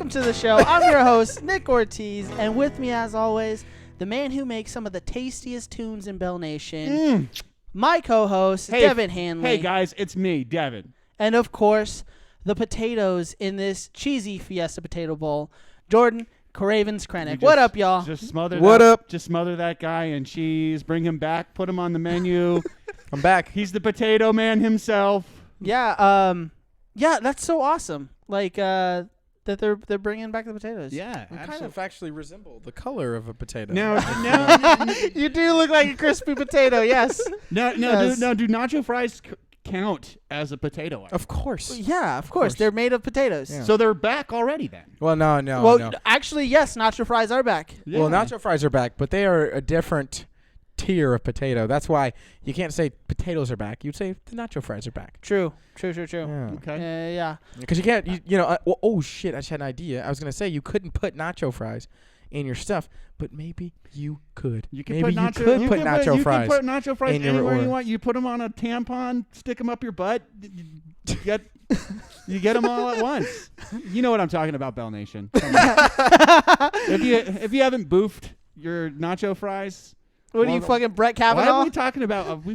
welcome to the show. I'm your host, Nick Ortiz, and with me, as always, the man who makes some of the tastiest tunes in Bell Nation, my co-host, Devin Hanley. Hey, guys, it's me, Devin. And, of course, the potatoes in this cheesy Fiesta potato bowl, Jordan Craven's Krenek. What up, y'all? Just smother Just smother that guy in cheese. Bring him back. Put him on the menu. I'm back. He's the potato man himself. Yeah, that's so awesome. Like, that they're bringing back the potatoes. Yeah, I kind of actually resemble the color of a potato. No, you do look like a crispy potato. Yes. No. Do nacho fries count as a potato? Of course. Yeah, of course. They're made of potatoes. Yeah. So they're back already then. Well, no. Actually, yes, nacho fries are back. Yeah. Well, nacho fries are back, but they are a different tier of potato. That's why you can't say potatoes are back. You'd say the nacho fries are back. True. Yeah. Okay. Yeah. Because you can't, oh shit, I just had an idea. I was going to say you couldn't put nacho fries in your stuff, but maybe you could. You can maybe put you could put nacho fries. You can put nacho fries in your anywhere order. you want. You put them on a tampon, stick them up your butt. You get them all at once. You know what I'm talking about, Bell Nation. If you haven't boofed your nacho fries. What are you, fucking Brett Kavanaugh? What are we talking about? I've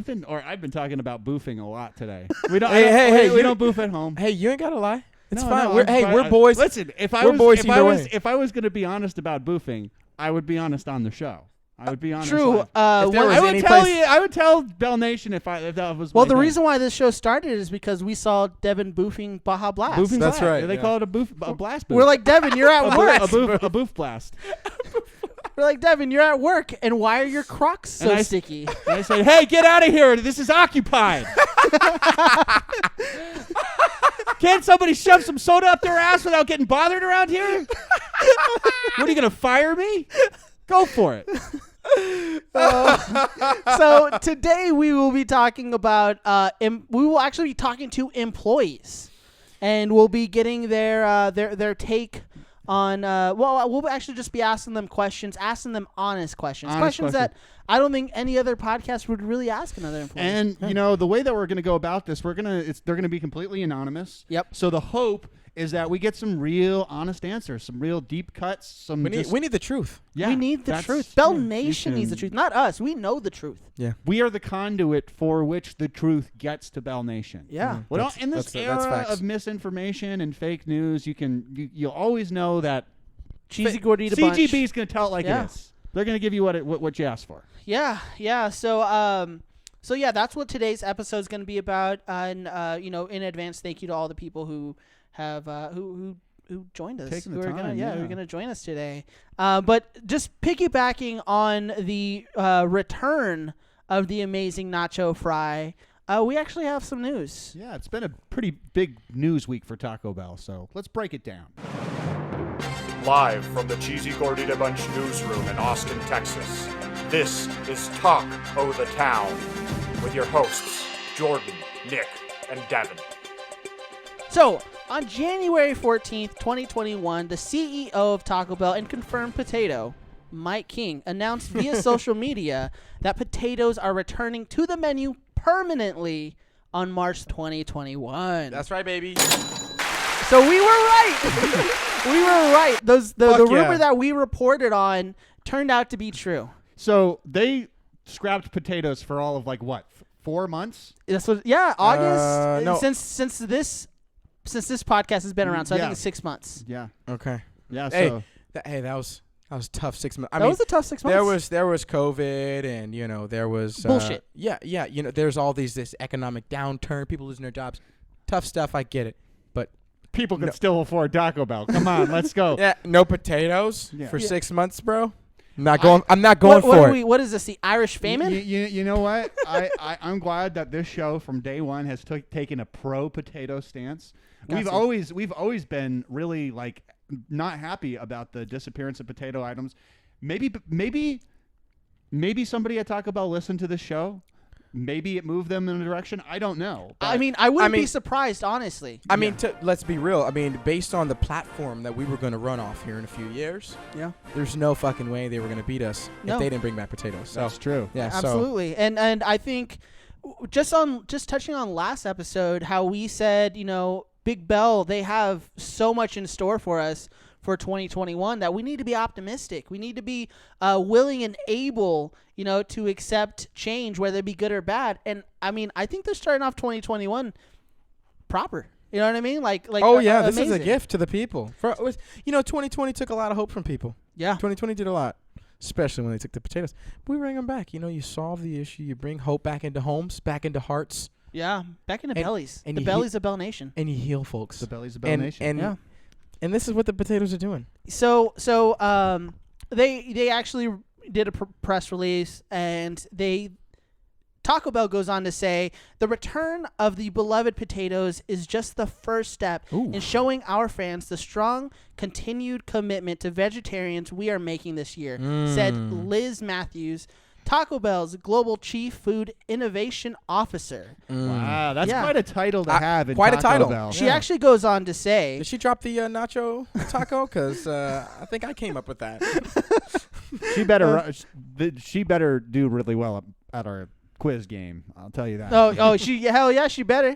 been talking about boofing a lot today. We don't. Hey, we don't boof at home. Hey, you ain't got to lie. It's No, fine. no, we're boys. Listen, if I was going to be honest about boofing, I would be honest on the show. I would be honest. True. I would tell Bell Nation if that was. Well, the reason why this show started is because we saw Devin boofing Baja Blast. Boofing That's blast. right. They call it a blast boof. We're like, Devin, you're at work. a boof blast. We're like, Devin, you're at work, and why are your Crocs so sticky? And I said, hey, get out of here. This is occupied. Can't somebody shove some soda up their ass without getting bothered around here? What, are you going to fire me? Go for it. So today we will be talking about, we will actually be talking to employees, and we'll be getting their take on, we'll actually just be asking them questions, asking them honest questions that I don't think any other podcast would really ask another employee. And, the way that we're going to go about this, they're going to be completely anonymous. Yep. So the hope is that we get some real honest answers, some real deep cuts. We need the truth. Yeah, we need the truth. Bell Nation needs the truth, not us. We know the truth. Yeah. We are the conduit for which the truth gets to Bell Nation. Yeah. Well, in this era of misinformation and fake news, you'll always know that Cheesy Gordita CGB is going to tell it like it is. They're going to give you what you asked for. Yeah. So yeah, that's what today's episode is going to be about. And in advance, thank you to all the people who have who joined us. Taking the time, who are going to join us today. But just piggybacking on the return of the amazing nacho fry, we actually have some news. Yeah, it's been a pretty big news week for Taco Bell, so let's break it down. Live from the Cheesy Gordita Bunch newsroom in Austin, Texas, this is Talk O' the Town with your hosts, Jordan, Nick, and Devin. So, on January 14th, 2021, the CEO of Taco Bell and confirmed potato, Mike King, announced via social media that potatoes are returning to the menu permanently on March 2021. That's right, baby. So we were right. We were right. The rumor that we reported on turned out to be true. So they scrapped potatoes for all of 4 months? August. No. Since this podcast has been around, so I think it's 6 months. Yeah. Okay. Yeah. Hey, So that was tough 6 months. That was a tough 6 months. There was COVID, and there was bullshit. Yeah. There's all this economic downturn, people losing their jobs, tough stuff. I get it, but people can still afford Taco Bell. Come on, let's go. Yeah, no potatoes for 6 months, bro. I'm not going for it. What is this? The Irish famine? You know what? I'm glad that this show from day one has taken a pro potato stance. We've always been really not happy about the disappearance of potato items. Maybe somebody at Taco Bell listened to this show. Maybe it moved them in a direction. I don't know. I wouldn't be surprised, honestly. Let's be real. Based on the platform that we were going to run off here in a few years, there's no fucking way they were going to beat us if they didn't bring back potatoes. So, that's true. Yeah, absolutely. And I think just touching on last episode, how we said, Big Bell, they have so much in store for us for 2021 that we need to be optimistic. We need to be willing and able, to accept change, whether it be good or bad. And I mean, I think they're starting off 2021 proper. You know what I mean? This is a gift to the people. 2020 took a lot of hope from people. Yeah. 2020 did a lot, especially when they took the potatoes. But we bring them back. You solve the issue. You bring hope back into homes, back into hearts. Yeah, back into bellies. And the bellies of Bell Nation. And you heal folks. The bellies of Bell Nation. And this is what the potatoes are doing. So they actually did a press release, and Taco Bell goes on to say, the return of the beloved potatoes is just the first step in showing our fans the strong, continued commitment to vegetarians we are making this year, said Liz Matthews, Taco Bell's Global Chief Food Innovation Officer. Wow, that's quite a title to have in quite Taco a title. Bell. She actually goes on to say... Did she drop the nacho taco? Because I think I came up with that. She better do really well at our quiz game. I'll tell you that. Hell yeah, she better.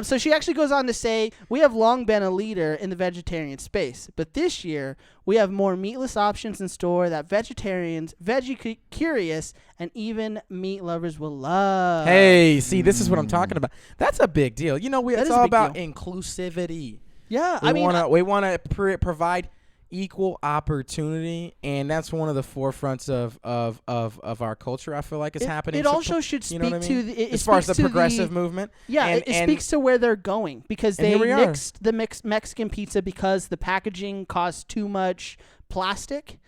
So she actually goes on to say, we have long been a leader in the vegetarian space, but this year we have more meatless options in store that vegetarians, veggie curious, and even meat lovers will love. Hey, see, this is what I'm talking about. That's a big deal. It's all about inclusivity. Yeah, we want to provide equal opportunity, and that's one of the forefronts of our culture. I feel like it's happening. It also should speak to as far as the progressive movement. Yeah, it speaks to where they're going, because they nixed the Mexican pizza because the packaging costs too much plastic,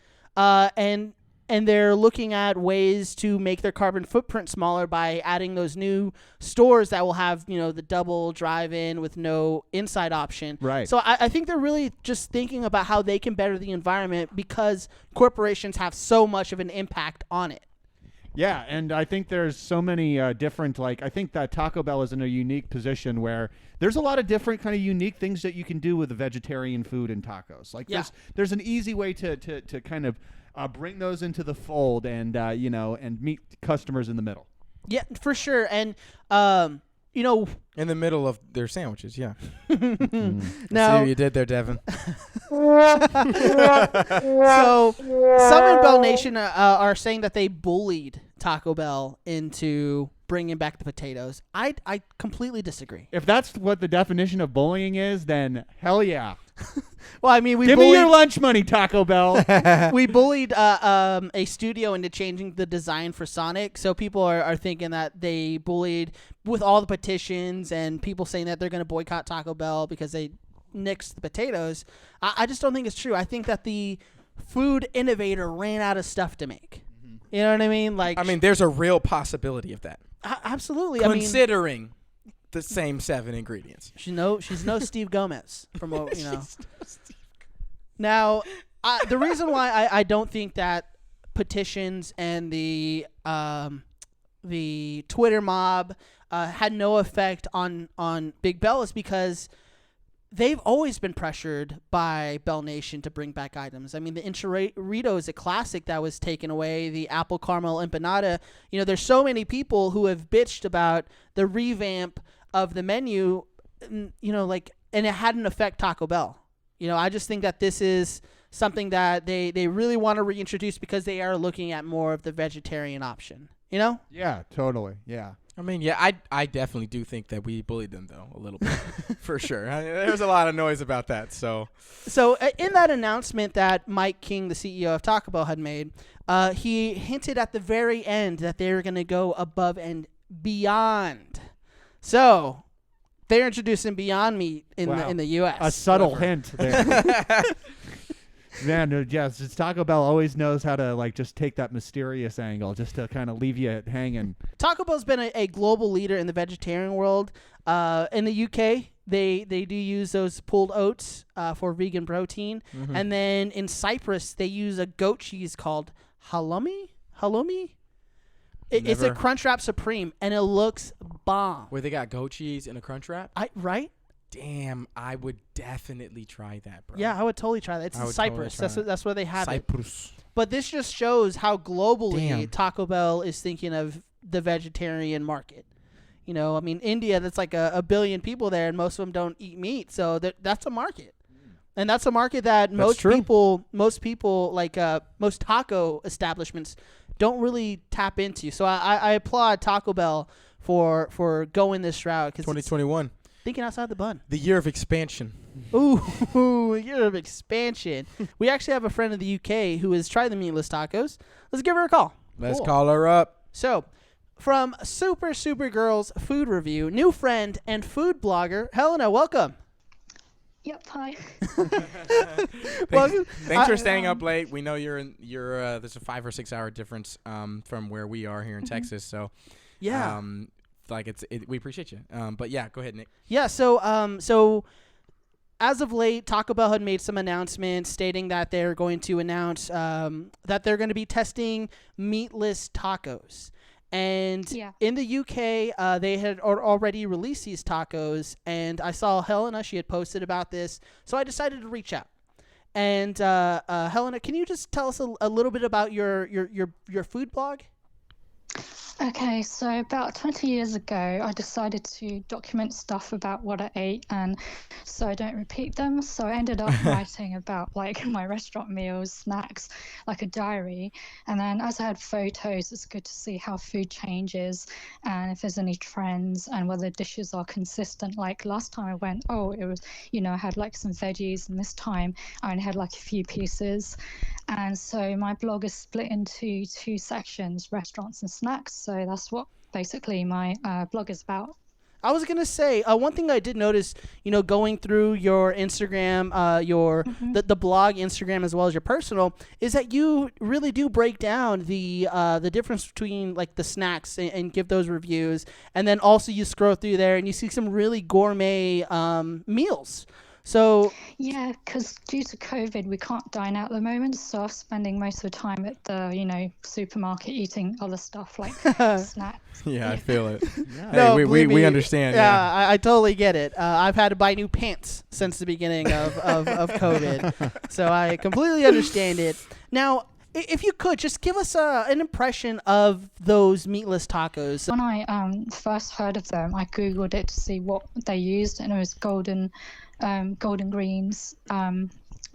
and they're looking at ways to make their carbon footprint smaller by adding those new stores that will have, the double drive-in with no inside option. Right. So I think they're really just thinking about how they can better the environment, because corporations have so much of an impact on it. Yeah, and I think there's so many different, I think that Taco Bell is in a unique position where there's a lot of different kind of unique things that you can do with the vegetarian food and tacos. There's an easy way to kind of bring those into the fold and and meet customers in the middle. Yeah, for sure. And in the middle of their sandwiches, yeah. Now, see what you did there, Devin. So some in Bell Nation are saying that they bullied Taco Bell into bringing back the potatoes. I completely disagree. If that's what the definition of bullying is, then hell yeah. Well, I mean, give me your lunch money, Taco Bell. We bullied a studio into changing the design for Sonic, so people are thinking that they bullied with all the petitions and people saying that they're going to boycott Taco Bell because they nixed the potatoes. I just don't think it's true. I think that the food innovator ran out of stuff to make. Mm-hmm. You know what I mean? There's a real possibility of that. Absolutely. Considering the same 7 ingredients. She's no Steve Gomez from Now, the reason why I don't think that petitions and the Twitter mob had no effect on Big Bell is because they've always been pressured by Bell Nation to bring back items. I mean, the Enchilada is a classic that was taken away. The apple caramel empanada. There's so many people who have bitched about the revamp of the menu, and it hadn't affect Taco Bell. I just think that this is something that they really want to reintroduce because they are looking at more of the vegetarian option. Yeah, totally. Yeah. I definitely do think that we bullied them, though, a little bit. For sure. There's a lot of noise about that. So in that announcement that Mike King, the CEO of Taco Bell, had made, he hinted at the very end that they were going to go above and beyond. So they're introducing Beyond Meat in the U.S. A subtle hint there. Man, yes, Taco Bell always knows how to just take that mysterious angle just to kind of leave you hanging. Taco Bell's been a global leader in the vegetarian world. In the UK, they do use those pulled oats for vegan protein. Mm-hmm. And then in Cyprus, they use a goat cheese called halloumi. It's a Crunchwrap Supreme, and it looks bomb. Where they got goat cheese in a Crunchwrap? Right? Damn, I would definitely try that, bro. Yeah, I would totally try that. It's in Cyprus. That's where they have Cyprus. it. But this just shows how globally Taco Bell is thinking of the vegetarian market. India, that's like a billion people there, and most of them don't eat meat, so that's a market. And that's a market that most people like most taco establishments don't really tap into. So I applaud Taco Bell for going this route. 2021. Thinking outside the bun. The year of expansion. Ooh, year of expansion. We actually have a friend in the UK who has tried the meatless tacos. Let's give her a call. Let's call her up. So, from SuperSuperGirl's food review, new friend and food blogger, Helena, welcome. Yep, hi. Thanks for staying up late. We know you're there's a 5 or 6 hour difference from where we are here in Texas. So yeah, we appreciate you. But yeah, go ahead, Nick. Yeah. So as of late, Taco Bell had made some announcements stating that they're going to announce that they're going to be testing meatless tacos. And in the UK, they had already released these tacos, and I saw Helena. She had posted about this, so I decided to reach out. And Helena, can you just tell us a little bit about your food blog? Okay, so about 20 years ago, I decided to document stuff about what I ate, and so I don't repeat them. So I ended up writing about like my restaurant meals, snacks, like a diary. And then as I had photos, it's good to see how food changes and if there's any trends and whether dishes are consistent. Like last time I went, it was, I had like some veggies, and this time I only had like a few pieces. And so my blog is split into 2 sections, restaurants and snacks. So that's what basically my blog is about. I was going to say, one thing I did notice, going through your Instagram, the blog Instagram as well as your personal, is that you really do break down the difference between like the snacks and give those reviews. And then also you scroll through there and you see some really gourmet meals. So yeah, because due to COVID, we can't dine out at the moment, so I'm spending most of the time at the supermarket eating other stuff like snacks. Yeah, I feel it. Yeah. No, hey, we understand. Yeah, I totally get it. I've had to buy new pants since the beginning of COVID, so I completely understand it. Now, if you could just give us an impression of those meatless tacos. When I first heard of them, I googled it to see what they used, and it was golden greens,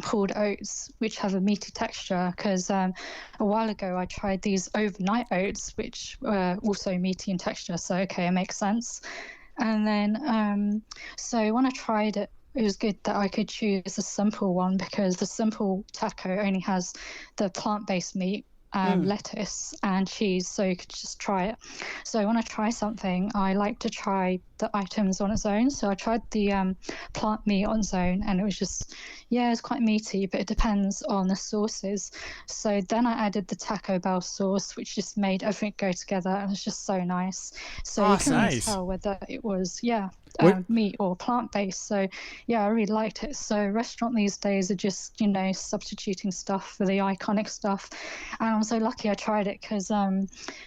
pulled oats, which have a meaty texture. Because a while ago I tried these overnight oats, which were also meaty in texture. So okay, it makes sense. And then so when I tried it, it was good that I could choose a simple one because the simple taco only has the plant-based meat, lettuce and cheese, so you could just try it. So when I try something, I like to try the items on its own. So I tried the plant meat on its own, and it was just, it's quite meaty, but it depends on the sauces. So then I added the Taco Bell sauce, which just made everything go together, and it's just so nice. So you can tell whether it was meat or plant-based. So I really liked it. So restaurant these days are just substituting stuff for the iconic stuff, and I'm so lucky I tried it because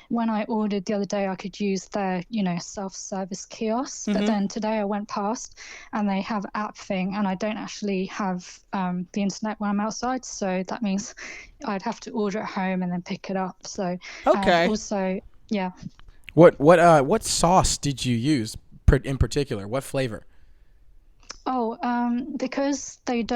when I ordered the other day, I could use their self-service kiosk, but then today I went past and they have app thing, and I don't actually have the internet when I'm outside, so that means I'd have to order at home and then pick it up. So also what sauce did you use in particular? What flavor? Because it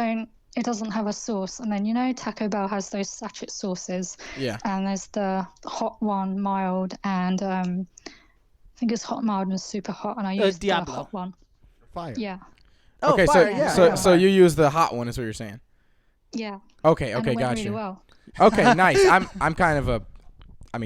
doesn't have a sauce, and then Taco Bell has those sachet sauces, and there's the hot one, mild, and I think it's hot, mild, and super hot, and I use the hot one. Fire. Yeah. Okay, fire, so you use the hot one is what you're saying. Yeah. Okay, and it went gotcha. really well. Okay, nice. I'm kind of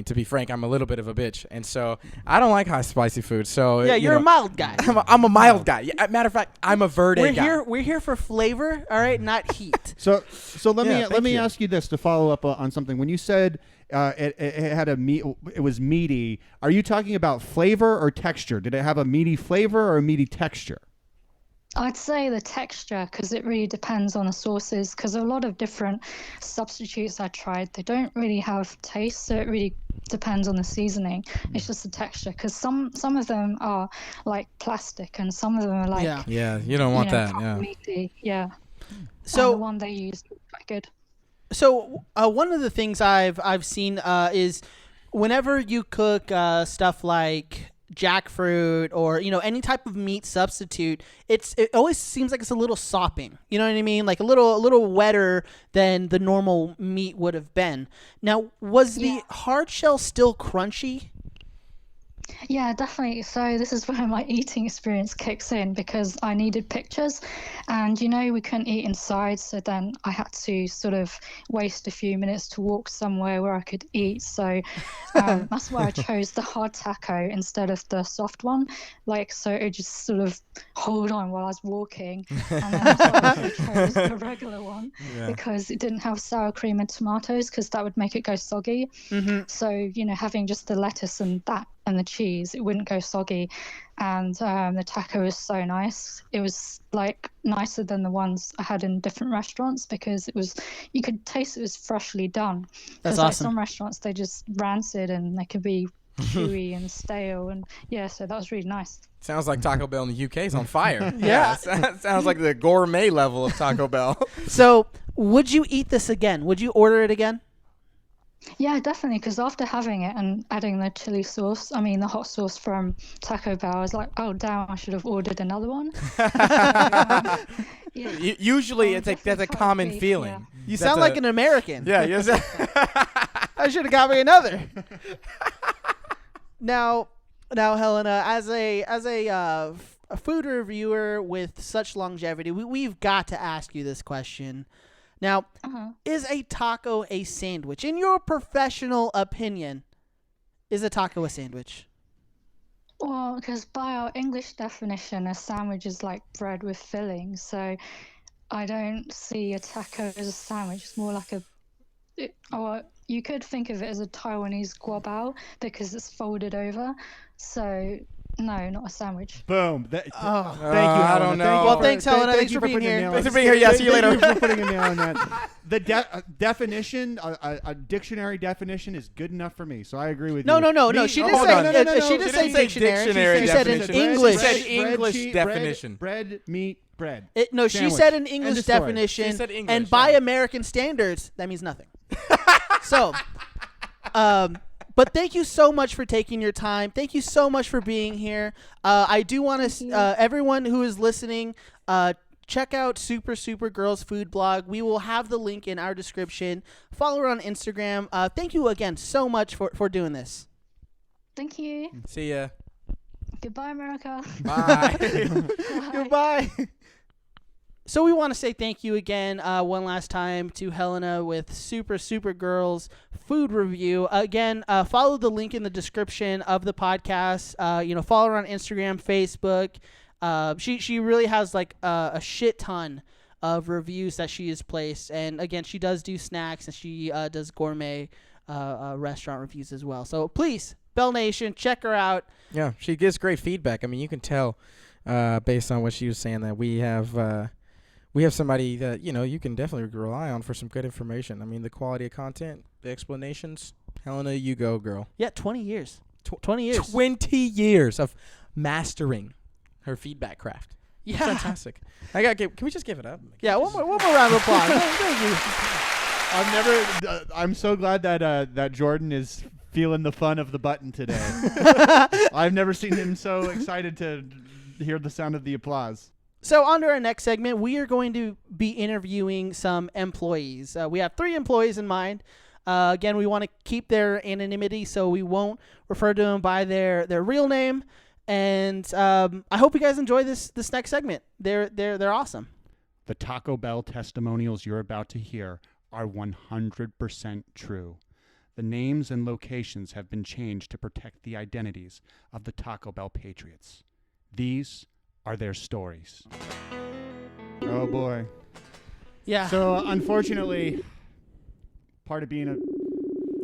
to be frank, I'm a little bit of a bitch, and so I don't like hot spicy food. So you're a mild guy. I'm a mild guy. Yeah, matter of fact, I'm a verde guy. We're here for flavor, all right, not heat. So let me ask you this to follow up on something. When you said it had it was meaty, are you talking about flavor or texture? Did it have a meaty flavor or a meaty texture? I'd say the texture, because it really depends on the sauces, because a lot of different substitutes I tried, they don't really have taste, so it really depends on the seasoning. It's just the texture, because some of them are like plastic and some of them are like you don't want that meaty. So and the one they used was quite good. So one of the things I've seen is whenever you cook stuff like jackfruit or any type of meat substitute, it always seems like it's a little sopping. You know what I mean? Like a little wetter than the normal meat would have been. Now, was the hard shell still crunchy? Yeah, definitely. So this is where my eating experience kicks in, because I needed pictures, and we couldn't eat inside, so then I had to sort of waste a few minutes to walk somewhere where I could eat. So that's why I chose the hard taco instead of the soft one, so it just sort of hold on while I was walking. And then I chose the regular one because it didn't have sour cream and tomatoes, because that would make it go soggy. Mm-hmm. So having just the lettuce and that and the cheese, it wouldn't go soggy. And the taco was so nice. It was nicer than the ones I had in different restaurants, because you could taste it was freshly done. That's awesome. Some restaurants, they just rancid and they could be chewy and stale, and so that was really nice. Sounds like Taco Bell in the UK is on fire. Yeah. Sounds like the gourmet level of Taco Bell. So would you eat this again? Would you order it again? Yeah, definitely, because after having it and adding the chili sauce, the hot sauce from Taco Bell, I was like, oh, damn, I should have ordered another one. Usually that's a common feeling. Yeah. You sound like an American. Yeah, yes. I should have got me another. Now, Helena, as a food reviewer with such longevity, we've got to ask you this question. Now, is a taco a sandwich? In your professional opinion, is a taco a sandwich? Well, because by our English definition, a sandwich is like bread with filling. So I don't see a taco as a sandwich. It's more like or you could think of it as a Taiwanese guabao, because it's folded over. So no, not a sandwich. Boom. Thank you, I don't know. Well, thanks, Helena. Thanks for being here. Thanks for being here. Yeah, see you later. Thank you for putting a nail on that. The definition, a dictionary definition, is good enough for me. So I agree with you. No. She didn't say dictionary. She said an English. She said English definition. Bread, meat, bread. She said an English definition. She said English, and by American standards, that means nothing. So, but thank you so much for taking your time. Thank you so much for being here. I do want to, everyone who is listening, check out SuperSuperGirl's food blog. We will have the link in our description. Follow her on Instagram. Thank you again so much for doing this. Thank you. See ya. Goodbye, America. Bye. Goodbye. So we want to say thank you again one last time to Helena with SuperSuperGirl's food review. Again, follow the link in the description of the podcast. Follow her on Instagram, Facebook. She really has a shit ton of reviews that she has placed. And again, she does do snacks, and she does gourmet restaurant reviews as well. So please, Bell Nation, check her out. Yeah, she gives great feedback. I mean, you can tell based on what she was saying that we have somebody that, you can definitely rely on for some good information. I mean, the quality of content, the explanations. Helena, you go, girl. Yeah, 20 years. 20 years. 20 years of mastering her feedback craft. Yeah. Fantastic. Can we just give it up? Yeah, one more round of applause. Thank you. I'm so glad that Jordan is feeling the fun of the button today. I've never seen him so excited to hear the sound of the applause. So on to our next segment, we are going to be interviewing some employees. We have 3 employees in mind. Again, we want to keep their anonymity, so we won't refer to them by their real name. And I hope you guys enjoy this next segment. They're awesome. The Taco Bell testimonials you're about to hear are 100% true. The names and locations have been changed to protect the identities of the Taco Bell patriots. These are their stories. Oh boy. Yeah. So unfortunately, part of being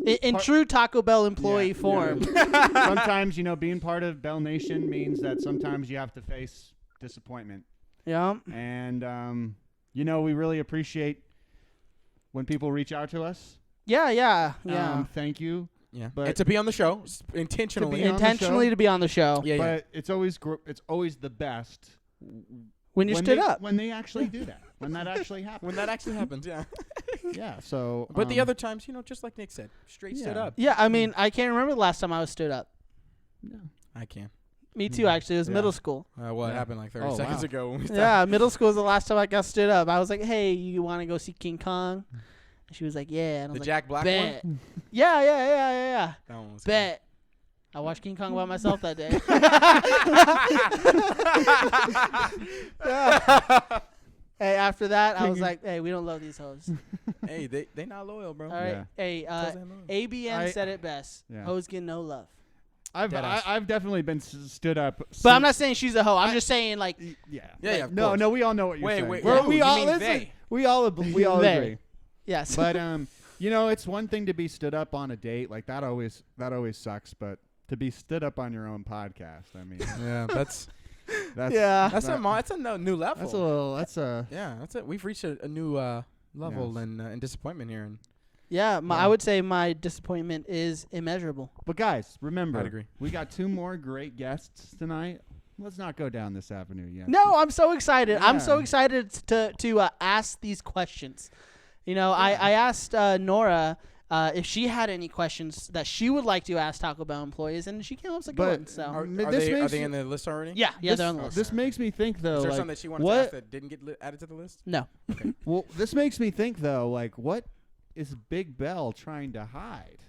in true Taco Bell employee form. Yeah. Sometimes, being part of Bell Nation means that sometimes you have to face disappointment. Yeah. And we really appreciate when people reach out to us. Yeah. Thank you. Yeah, but and to be on the show intentionally. To be on the show. Yeah, but it's always the best when you stood up. When they actually do that. When that actually happens. When that actually happens, yeah. Yeah, so but the other times, just like Nick said, stood up. Yeah, I mean, I can't remember the last time I was stood up. Yeah. I can. Me too, actually. It was Yeah. middle school. What happened like 30 Oh, seconds wow. ago when we stopped? Yeah, middle school was the last time I got stood up. I was like, hey, you want to go see King Kong? And she was like, yeah. And I was The like, Jack Black bet. one? Yeah. That one was Bet. I watched King Kong by myself that day. Hey, after that, I was like, hey, we don't love these hoes. good. Hey, they not loyal, bro. All right. Yeah. Hey, Cause ain't loyal. ABN said it best. Yeah. Hoes get no love. Deadass. I've definitely been stood up. But I'm not saying she's a hoe. I'm just saying, like, Yeah. Yeah, of No, course. no, we all know what you're Wait, saying. wait, We're- who? we You all mean listen. they? We all They. agree. yes. But you know, it's one thing to be stood up on a date, like that always sucks. But to be stood up on your own podcast, I mean, Yeah, that's Yeah. that's a new level. That's a little. That's a. Yeah, that's it. We've reached a new level Yes. in disappointment here, and yeah, I would say my disappointment is immeasurable. But guys, remember, I'd agree. we got 2 more great guests tonight. Let's not go down this avenue yet. No, I'm so excited. I'm so Yeah. excited to ask these questions. You know, I asked Nora if she had any questions that she would like to ask Taco Bell employees, and she came up with a good But one. So are this they makes in the list already? yeah, this, they're on the list. This makes me think though. Is there like, something that she wanted what? to ask that didn't get added to the list? No. Well, this makes me think though. Like, what is Big Bell trying to hide?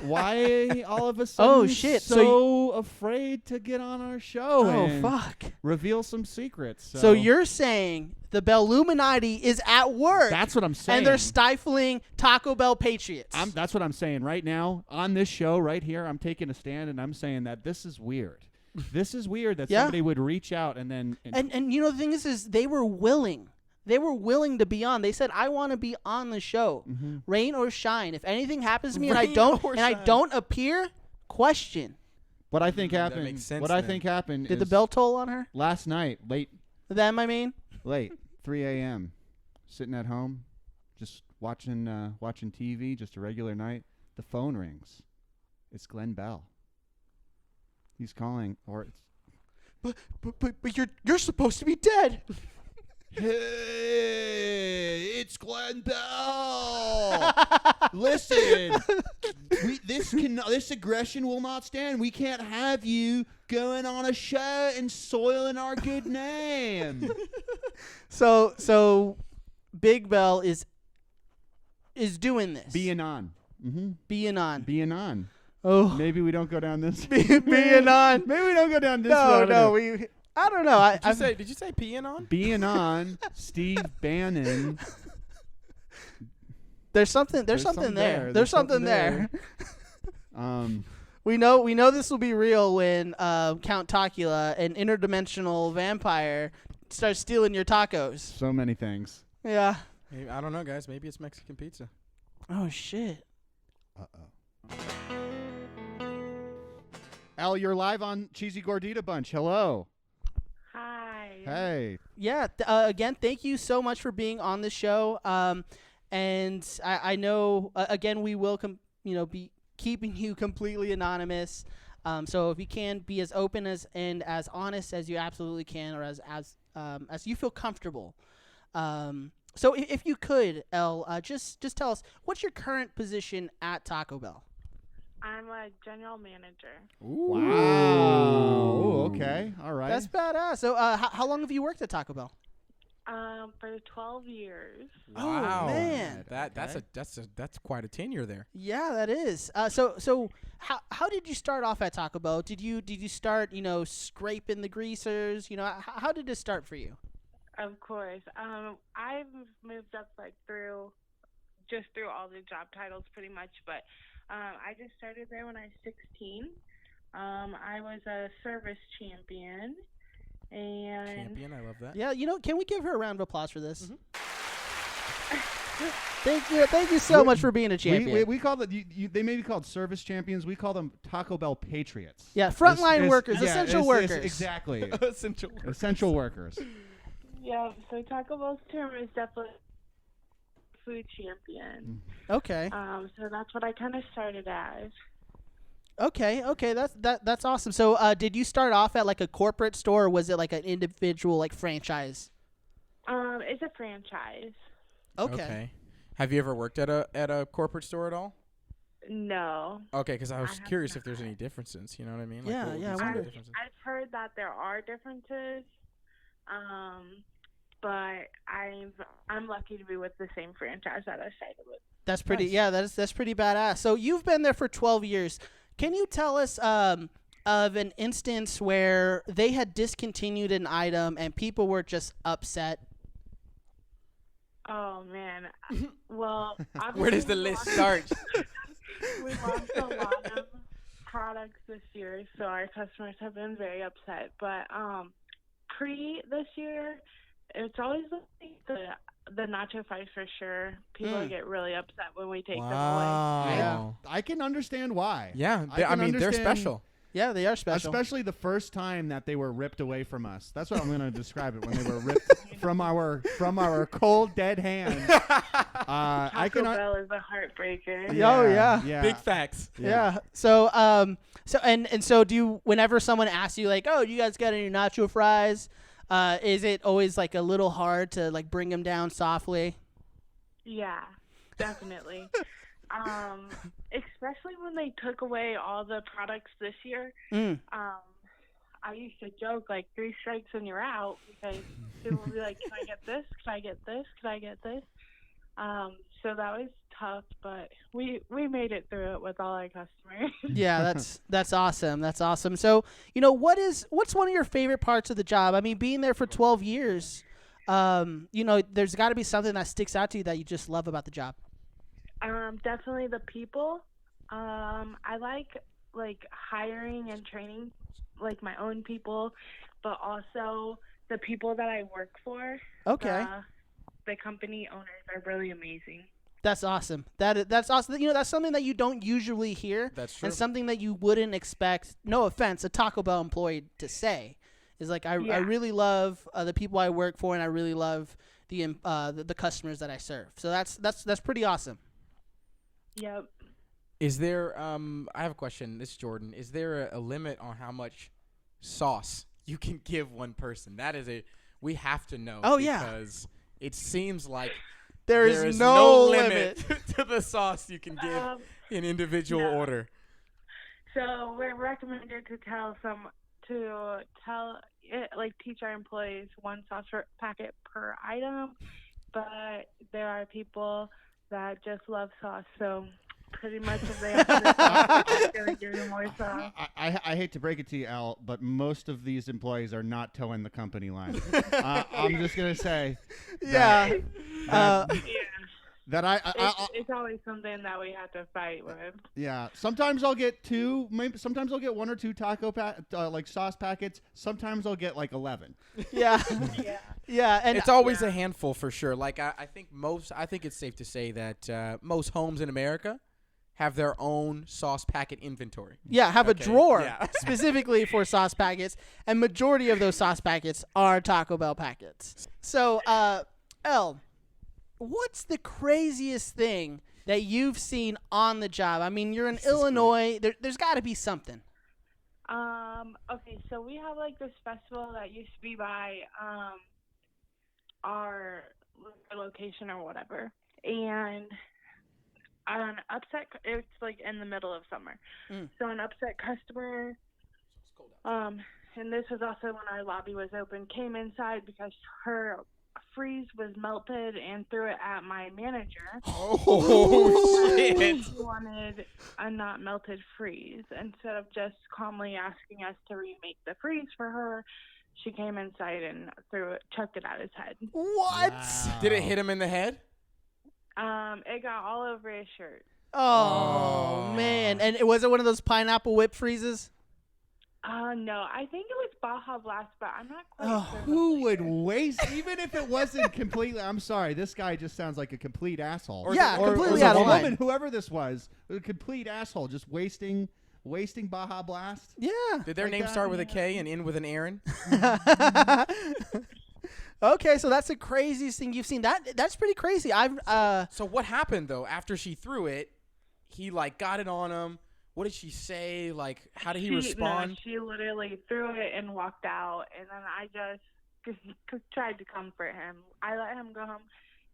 Why all of a sudden? Oh, shit. So afraid to get on our show Oh and fuck. reveal some secrets. So you're saying the Belluminati is at work? That's what I'm saying. And they're stifling Taco Bell patriots. That's what I'm saying right now on this show right here. I'm taking a stand and I'm saying that this is weird. This is weird that Yeah. somebody would reach out and then. And you know the thing is they were willing. They were willing to be on. They said, "I want to be on the show, rain or shine. If anything happens to me and I Rain don't or I shine. don't appear, question." what I think That happened. makes sense What I then. think happened. Did the is bell toll on her? last night, late, Them, I mean. 3 a.m. Sitting at home, just watching TV, just a regular night. The phone rings. It's Glenn Bell. He's calling, or it's But you're supposed to be dead. Hey, it's Glenn Bell. Listen, this aggression will not stand. We can't have you going on a show and soiling our good name. So Big Bell is doing this. Being on. Mm-hmm. Being on. Being on. Oh. Maybe we don't go down this. Being on. Maybe we don't go down this. No, I don't know. Did you say peeing on? Being on. Steve Bannon. There's something there. There's something there. We know this will be real when Count Tocula, an interdimensional vampire, starts stealing your tacos. So many things. Yeah. Maybe, I don't know, guys. Maybe it's Mexican pizza. Oh shit. Al, you're live on Cheesy Gordita Bunch. Hello. Hi. Hey. Yeah. Again, thank you so much for being on the show. And I know again we will be keeping you completely anonymous. So if you can be as open and as honest as you absolutely can, or as you feel comfortable. So if you could, Elle, just tell us what's your current position at Taco Bell. I'm a general manager. Wow. Ooh, okay. All right. That's badass. So how long have you worked at Taco Bell? For 12 years. Oh, man. That's quite a tenure there. Yeah, that is. So how did you start off at Taco Bell? Did you start scraping the greasers? How did it start for you? Of course. I've moved up through all the job titles pretty much, but I just started there when I was 16. I was a service champion. And I love that. Yeah, can we give her a round of applause for this? Mm-hmm. Thank you so much for being a champion. We call they may be called service champions. We call them Taco Bell patriots. Yeah, frontline workers, yeah, essential workers. Exactly. Essential workers. yeah, so Taco Bell's term is definitely food champion. Okay. So that's what I kind of started as. Okay, that's awesome. So, did you start off at a corporate store, or was it an individual franchise? It's a franchise. Okay. Have you ever worked at a corporate store at all? No. Okay, because I was have curious if there's not. any differences. You know what I mean? Yeah, what would yeah, be I some of the wonder. differences? I've heard that there are differences, but I'm lucky to be with the same franchise that I started with. That's pretty. Nice. Yeah, that's pretty badass. So you've been there for 12 years. Can you tell us of an instance where they had discontinued an item and people were just upset? Oh man. Well, Where does the obviously list start? we lost a lot of products this year, so our customers have been very upset. But pre this year, it's always the nacho fries for sure. People get really upset when we take them away. Wow. I can understand why. Yeah, I can they're understand- special. Yeah, they are special. Especially the first time that they were ripped away from us. That's what I'm going to describe it, when they were ripped from our cold, dead hands. I Taco can. Bell is a heartbreaker. Oh, yeah. Big facts. Yeah. So so do you, whenever someone asks you like, "Oh, you guys got any nacho fries?" Is it always like a little hard to like bring them down softly? Yeah, definitely. Especially when they took away all the products this year. I used to joke like 3 strikes and you're out, because people would be like, "Can I get this? Can I get this? Can I get this?" So that was tough, but we made it through it with all our customers. Yeah, that's awesome. That's awesome. So, what's one of your favorite parts of the job? I mean, being there for 12 years, there's got to be something that sticks out to you that you just love about the job. Definitely the people. I like hiring and training like my own people, but also the people that I work for. Okay. The company owners are really amazing. That's awesome. That's awesome. That's something that you don't usually hear. That's true. And something that you wouldn't expect, no offense, a Taco Bell employee to say is like, I really love the people I work for, and I really love the customers that I serve. So that's pretty awesome. Yep. Is there I have a question. This is Jordan. Is there a limit on how much sauce you can give one person? We have to know. Oh, yeah. Because it seems like There is no limit to the sauce you can give in individual order. So we're recommended to teach our employees 1 sauce packet per item, but there are people that just love sauce, so pretty much if they have the sauce, I'm going to give them more sauce. I hate to break it to you, Al, but most of these employees are not towing the company line. I'm just going to say. Yeah. It's always something that we have to fight with. Yeah. Sometimes I'll get 2. Sometimes I'll get 1 or 2 sauce packets. Sometimes I'll get like 11. Yeah. Yeah. Yeah. And It's always a handful for sure. Like I think it's safe to say that most homes in America have their own sauce packet inventory. yeah, have a drawer Yeah. specifically for sauce packets, and majority of those sauce packets are Taco Bell packets. So, Elle, what's the craziest thing that you've seen on the job? I mean, you're in Illinois. There's got to be something. Okay, so we have like this festival that used to be by our location or whatever, and an upset. It's like in the middle of summer, so an upset customer. And this was also when our lobby was open. Came inside because her freeze was melted and threw it at my manager. Oh shit! She wanted a not melted freeze. Instead of just calmly asking us to remake the freeze for her, she came inside and chucked it at his head. What? Wow. Did it hit him in the head? It got all over his shirt. Oh, man. And was it one of those pineapple whip freezes? No, I think it was Baja Blast, but I'm not quite sure. Who would waste, even if it wasn't completely? I'm sorry, this guy just sounds like a complete asshole. Completely or out a of line. woman, whoever this was, a complete asshole, just wasting Baja Blast. Yeah. Did their name start with a K and end with an Aaron? Okay, so that's the craziest thing you've seen. That's pretty crazy. So what happened though after she threw it? He like got it on him. What did she say? Like, how did he respond? No, she literally threw it and walked out, and then I just tried to comfort him. I let him go home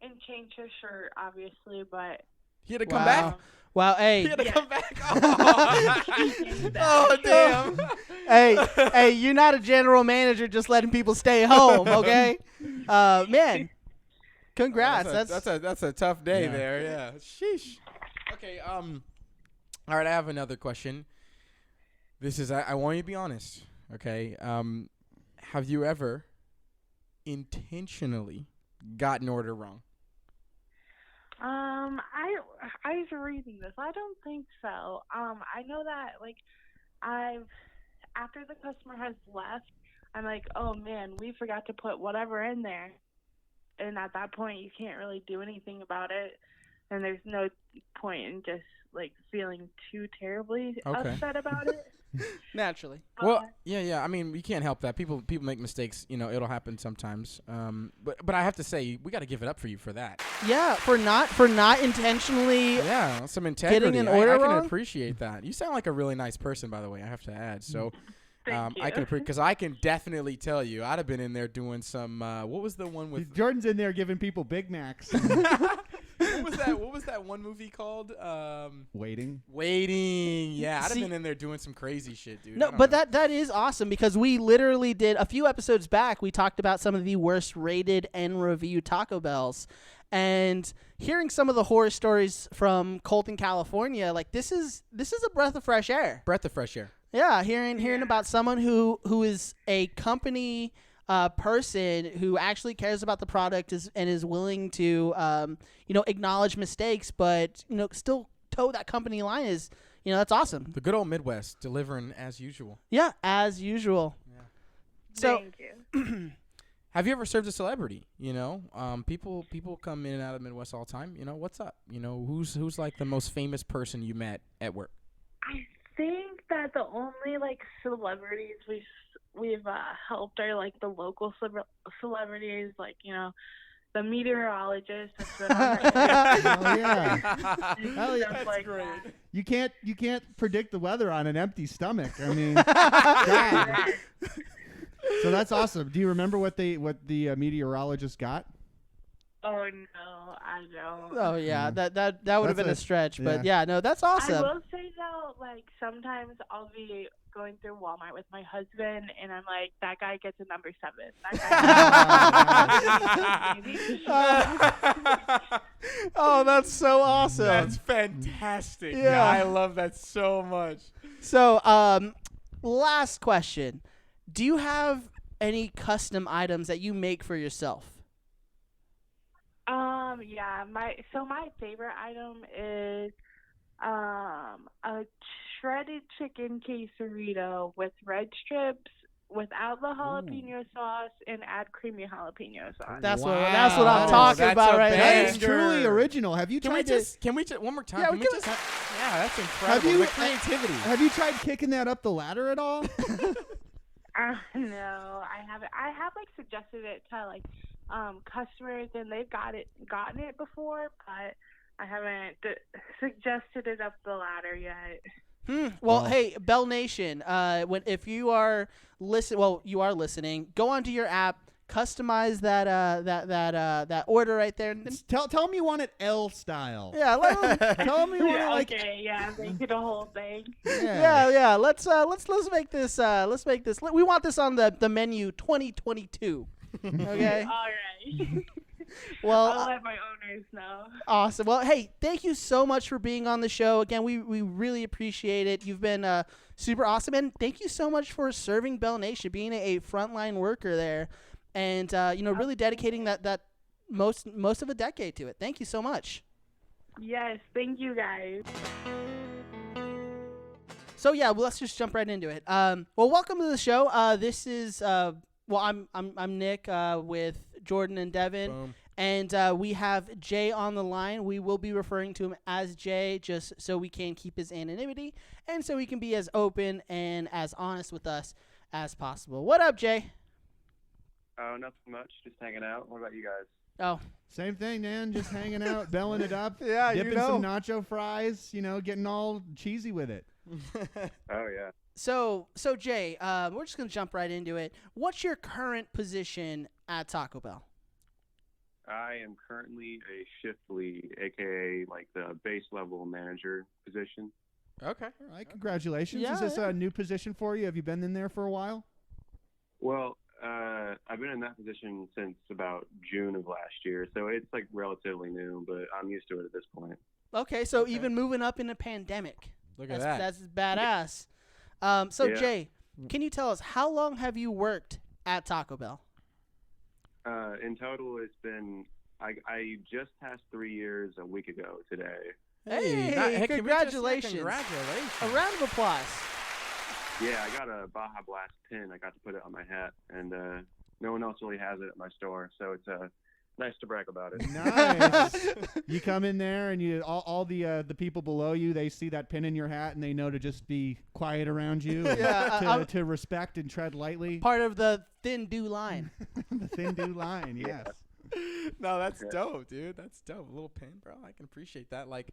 and change his shirt, obviously, but He had to come back. Wow, hey. He had to come back. Oh, damn. Hey, you're not a general manager just letting people stay home, okay? Man, congrats. That's a tough day there. Yeah. Sheesh. Okay. All right. I have another question. This is I want you to be honest. Okay. Have you ever intentionally got an order wrong? I was reading this. I don't think so. I know that after the customer has left, I'm like, oh man, we forgot to put whatever in there, and at that point you can't really do anything about it, and there's no point in just feeling too terribly upset about it. Naturally. Well, yeah. I mean, we can't help that. People make mistakes. It'll happen sometimes. But I have to say, we got to give it up for you for that. Yeah, for not intentionally. Yeah, some integrity. Getting an order I wrong? can appreciate that. You sound like a really nice person, by the way. I have to add. So, Thank you. I can because I can definitely tell you, I'd have been in there doing some. What was the one with Jordan's in there giving people Big Macs. What was that one movie called? Waiting. Yeah, I'd have been in there doing some crazy shit, dude. No, but that is awesome because we literally did a few episodes back. We talked about some of the worst rated and reviewed Taco Bells, and hearing some of the horror stories from Colton, California, this is a breath of fresh air. Breath of fresh air. Yeah, hearing about someone who is a company person who actually cares about the product and is willing to acknowledge mistakes, but still toe that company line is that's awesome. The good old Midwest delivering as usual. Yeah, as usual. Yeah. So, Thank you. have you ever served a celebrity? People come in and out of the Midwest all the time. What's up? Who's the most famous person you met at work? I think that the only celebrities we've helped are the local celebrities, the meteorologist that's been on Oh yeah. Hell yeah. that's great. that. You can't predict the weather on an empty stomach. I mean, God. So that's awesome. Do you remember what the meteorologist got? Oh no, I don't. oh yeah, that would have been a stretch, but yeah. no, that's I awesome. will say though, sometimes I'll be going through Walmart with my husband, and I'm like, that guy gets a number 7. That guy Oh, that's so awesome. That's fantastic. Yeah. I love that so much. So, last question. Do you have any custom items that you make for yourself? Yeah, my favorite item is a shredded chicken quesarito with red strips without the jalapeno sauce and add creamy jalapeno sauce. That's Wow. what I'm talking That's about a right That there. is truly original. Have you Can we tried just one more time? Yeah, Can we give just us- yeah, that's incredible. The creativity. Have you tried kicking that up the ladder at all? No, I haven't. I have suggested it to customers, and they've gotten it before, but I haven't suggested it up the ladder yet. Well, hey, Bell Nation, if you are you are listening, go onto your app, customize that order right there. And Tell them you want it L style. yeah, Tell them you want it Okay, make it a whole thing. yeah. Let's make this. We want this on the menu 2022. Okay. All right. Well, I'll let my owners know. awesome. Well, hey, thank you so much for being on the show. Again, we really appreciate it. You've been super awesome, and thank you so much for serving Bell Nation, being a frontline worker there, and really dedicating that most of a decade to it. Thank you so much. Yes, thank you guys. So yeah, let's just jump right into it. Well, welcome to the show. This is I'm Nick with Jordan and Devin. Boom. And we have Jay on the line. We will be referring to him as Jay just so we can keep his anonymity and so he can be as open and as honest with us as possible. What up, Jay? Oh, nothing much. Just hanging out. What about you guys? Oh, Same thing, man. Just hanging out, belling it up, Yeah, dipping some nacho fries, getting all cheesy with it. Oh, yeah. so Jay, we're just going to jump right into it. What's your current position at Taco Bell? I am currently a shift lead, aka like the base level manager position. Okay. All right, congratulations. Yeah, Is this yeah. a new position for you? Have you been in there for a while? Well, I've been in that position since about June of last year, so it's like relatively new, but I'm used to it at this point. Okay, so even moving up in a pandemic. Look at that. That's badass. So Yeah. Jay, can you tell us how long have you worked at Taco Bell? In total, it's been I just passed 3 years a week ago today. Hey, heck, can we just say congratulations. Congratulations. A round of applause. Yeah, I got a Baja Blast pin. I got to put it on my hat, and no one else really has it at my store, so it's nice to brag about it. Nice. You come in there and you all the people below you, they see that pin in your hat and they know to just be quiet around you. And Yeah, to respect and tread lightly. Part of the thin do line. The thin do line, yes. No, that's dope, dude. That's dope. A little pin, bro. I can appreciate that. Like,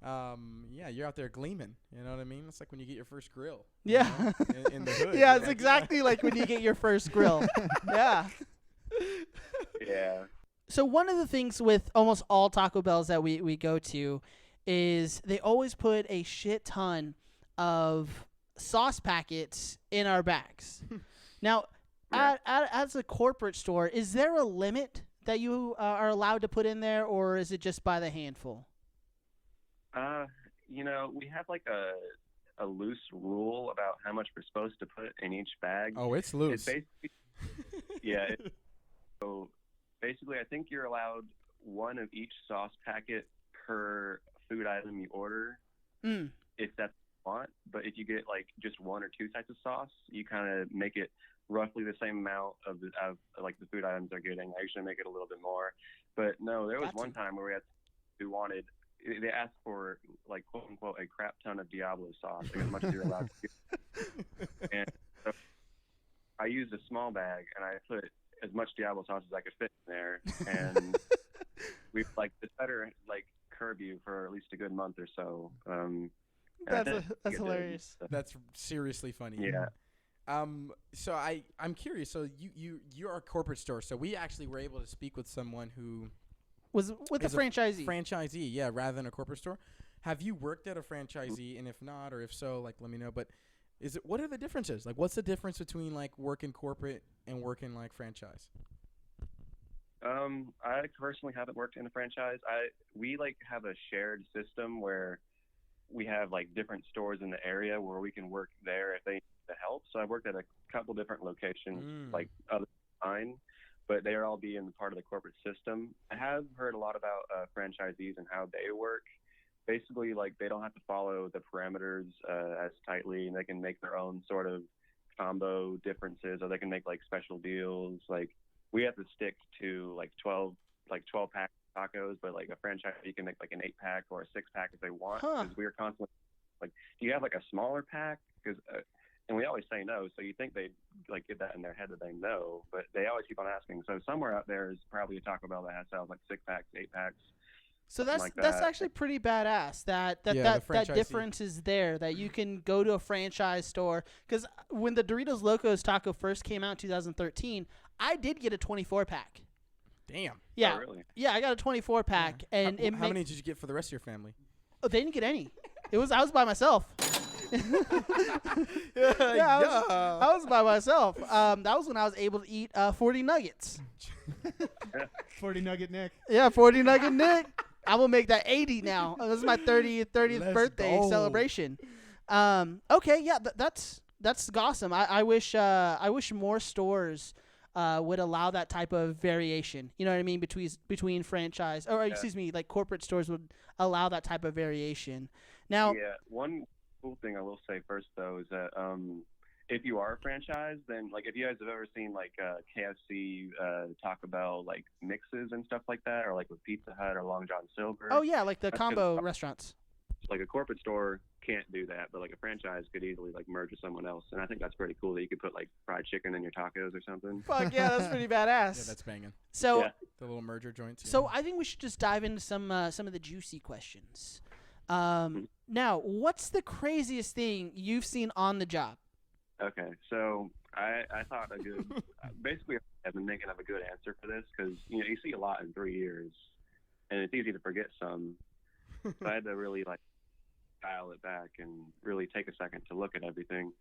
yeah, you're out there gleaming. You know what I mean? It's like when you get your first grill. you Yeah. know, in the hood. Yeah, You're it's like, exactly like when you get your first grill. Yeah. Yeah. So one of the things with almost all Taco Bells that we go to is they always put a shit ton of sauce packets in our bags. Now, as a corporate store, is there a limit that you are allowed to put in there, or is it just by the handful? We have like a loose rule about how much we're supposed to put in each bag. Oh, it's It's loose. basically, yeah. So basically, I think you're allowed one of each sauce packet per food item you order, if that's what you want. But if you get like just one or two types of sauce, you kind of make it roughly the same amount of like the food items they're getting. I usually make it a little bit more. But no, there was one time where they asked for like quote unquote a crap ton of Diablo sauce, like as much as you're allowed to do. And so I used a small bag and I put as much Diablo sauce as I could fit in there, and we like it's better like curb you for at least a good month or so. That's hilarious. That's seriously funny. Yeah. So I'm curious. So you're a corporate store. So we actually were able to speak with someone who Was with a franchisee. Franchisee, yeah, rather than a corporate store. Have you worked at a franchisee? And if not, or if so, like let me know. But what are the differences? Like, what's the difference between like working corporate and working like franchise? I personally haven't worked in a franchise. We like have a shared system where we have like different stores in the area where we can work there if they need the help. So I've worked at a couple different locations, like other than mine, but they're all being part of the corporate system. I have heard a lot about franchisees and how they work. Basically, like they don't have to follow the parameters as tightly, and they can make their own sort of combo differences, or they can make like special deals. Like we have to stick to like 12 pack tacos, but like a franchise you can make like an 8-pack or a 6-pack if they want. Because we're constantly like, do you have like a smaller pack? Because and we always say no, so you think they like get that in their head that they know, but they always keep on asking. So somewhere out there is probably a Taco Bell that has sells like 6-packs, 8-packs. So that's like that's that. actually pretty badass. That franchisee. difference is there. That you can go to a franchise store. Because when the Doritos Locos Taco first came out in 2013, I did get a 24-pack. Damn. Yeah, Oh, really? yeah, I got a 24-pack, and how many did you get for the rest of your family? Oh, they didn't get any. I was by myself. I was by myself. That was when I was able to eat 40 nuggets. 40 Nugget Nick. Yeah, 40 nugget Nick. I'm gonna make that 80 now. This is my 30th Let's birthday go. celebration. Okay, yeah, that's awesome. I wish more stores would allow that type of variation. You know what I mean, between franchise or excuse me, like corporate stores would allow that type of variation. Now, Yeah, one cool thing I will say first though is that if you are a franchise, then like if you guys have ever seen like KFC, Taco Bell like mixes and stuff like that, or like with Pizza Hut or Long John Silver. oh yeah, like the That's combo good. restaurants. Like a corporate store can't do that, but like a franchise could easily like merge with someone else, and I think that's pretty cool that you could put like fried chicken in your tacos or something. Fuck yeah, that's pretty badass. Yeah, that's banging. So Yeah. The little merger joints. So I think we should just dive into some of the juicy questions. Now, what's the craziest thing you've seen on the job? Okay, so I thought a good, basically I've been thinking of a good answer for this because, you see a lot in 3 years and it's easy to forget some. So I had to really like dial it back and really take a second to look at everything.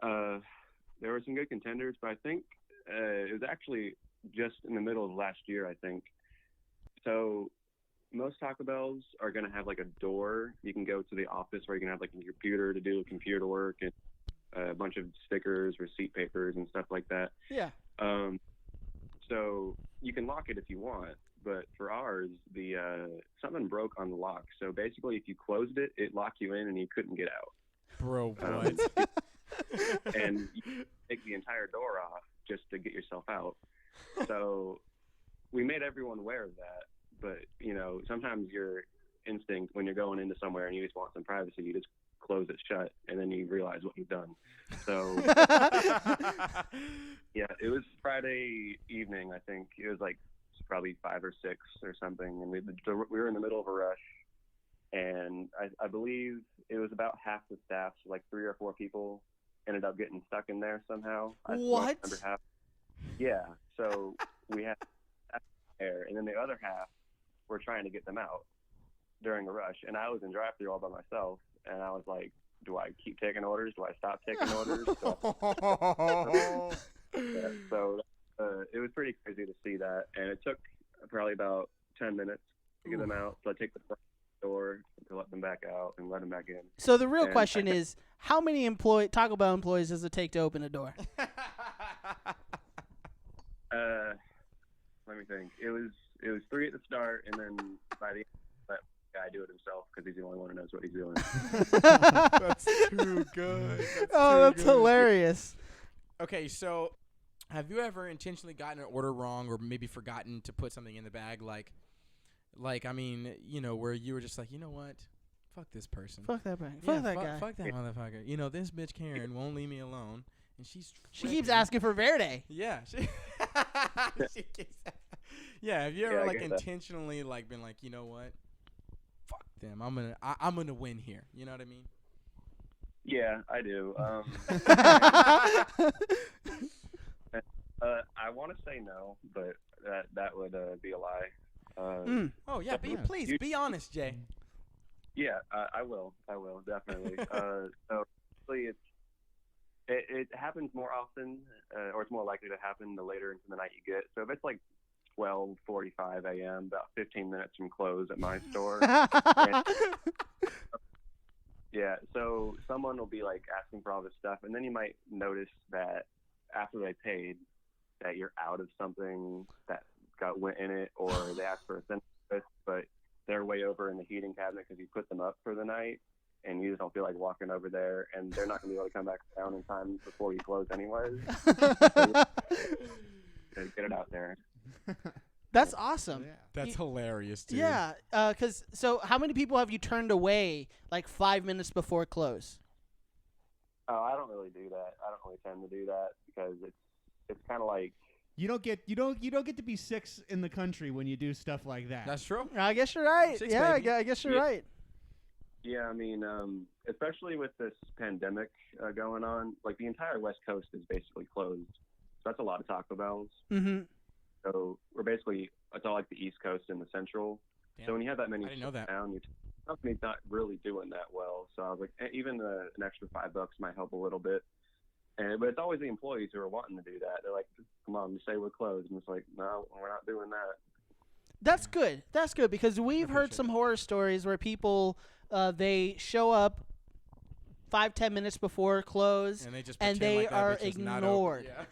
There were some good contenders, but I think it was actually just in the middle of last year, I think. So most Taco Bells are going to have like a door. You can go to the office where you can have like a computer to do computer work and a bunch of stickers, receipt papers, and stuff like that. Yeah. So you can lock it if you want, but for ours, something broke on the lock. So basically, if you closed it, it locked you in and you couldn't get out. Bro, what? And you take the entire door off just to get yourself out. So we made everyone aware of that. But, sometimes your instinct when you're going into somewhere and you just want some privacy, you just close it shut and then you realize what you've done. So, yeah, it was Friday evening, I think. It was like probably 5 or 6 or something. And we were in the middle of a rush. And I believe it was about half the staff, so like 3 or 4 people ended up getting stuck in there somehow. What? Half. Yeah, so we had there, and then the other half were trying to get them out during a rush. And I was in drive-thru all by myself, and I was like, do I keep taking orders? Do I stop taking orders? Yeah, so it was pretty crazy to see that, and it took probably about 10 minutes to get them out. So I take the front door to let them back out and let them back in. So the real question is, how many Taco Bell employees does it take to open a door? Let me think. It was 3 at the start, and then by the end, let the guy do it himself because he's the only one who knows what he's doing. That's too good. That's hilarious. Okay, so have you ever intentionally gotten an order wrong or maybe forgotten to put something in the bag? Like I mean, where you were just like, you know what? Fuck this person. Fuck that guy. Fuck that guy. Fuck that motherfucker. This bitch Karen won't leave me alone. And she keeps asking for Verde. Yeah. She keeps. Yeah. Have you ever intentionally been like, you know what? Fuck them. I'm gonna win here. You know what I mean? Yeah, I do. I want to say no, but that would be a lie. Oh yeah, please be honest, Jay. Yeah, I will definitely. So really, it happens more often, or it's more likely to happen the later into the night you get. So if it's like 12:45 a.m., about 15 minutes from close at my store. Yeah, so someone will be asking for all this stuff, and then you might notice that after they paid, that you're out of something that went in it, or they ask for a sandwich, but they're way over in the heating cabinet because you put them up for the night, and you just don't feel like walking over there, and they're not going to be able to come back down in time before you close anyways. Get it out there. That's awesome. Yeah. That's hilarious, dude. Yeah, so how many people have you turned away 5 minutes before close? Oh, I don't really do that. I don't really tend to do that because it's kind of like you don't get to be 6 in the country when you do stuff like that. That's true. I guess you're right. 6, yeah, baby. I guess you're right. Yeah, I mean, especially with this pandemic going on, the entire West Coast is basically closed. So that's a lot of Taco Bells. Mm-hmm. So it's all the East Coast and the Central. Damn. So when you have that many I didn't know that. down, your company's not really doing that well. So I was like, even an extra $5 might help a little bit. But it's always the employees who are wanting to do that. They're like, come on, just say we're closed. And it's like, no, we're not doing that. That's good. That's good because we've heard some horror stories where people they show up 5-10 minutes before close and they are ignored. Yeah.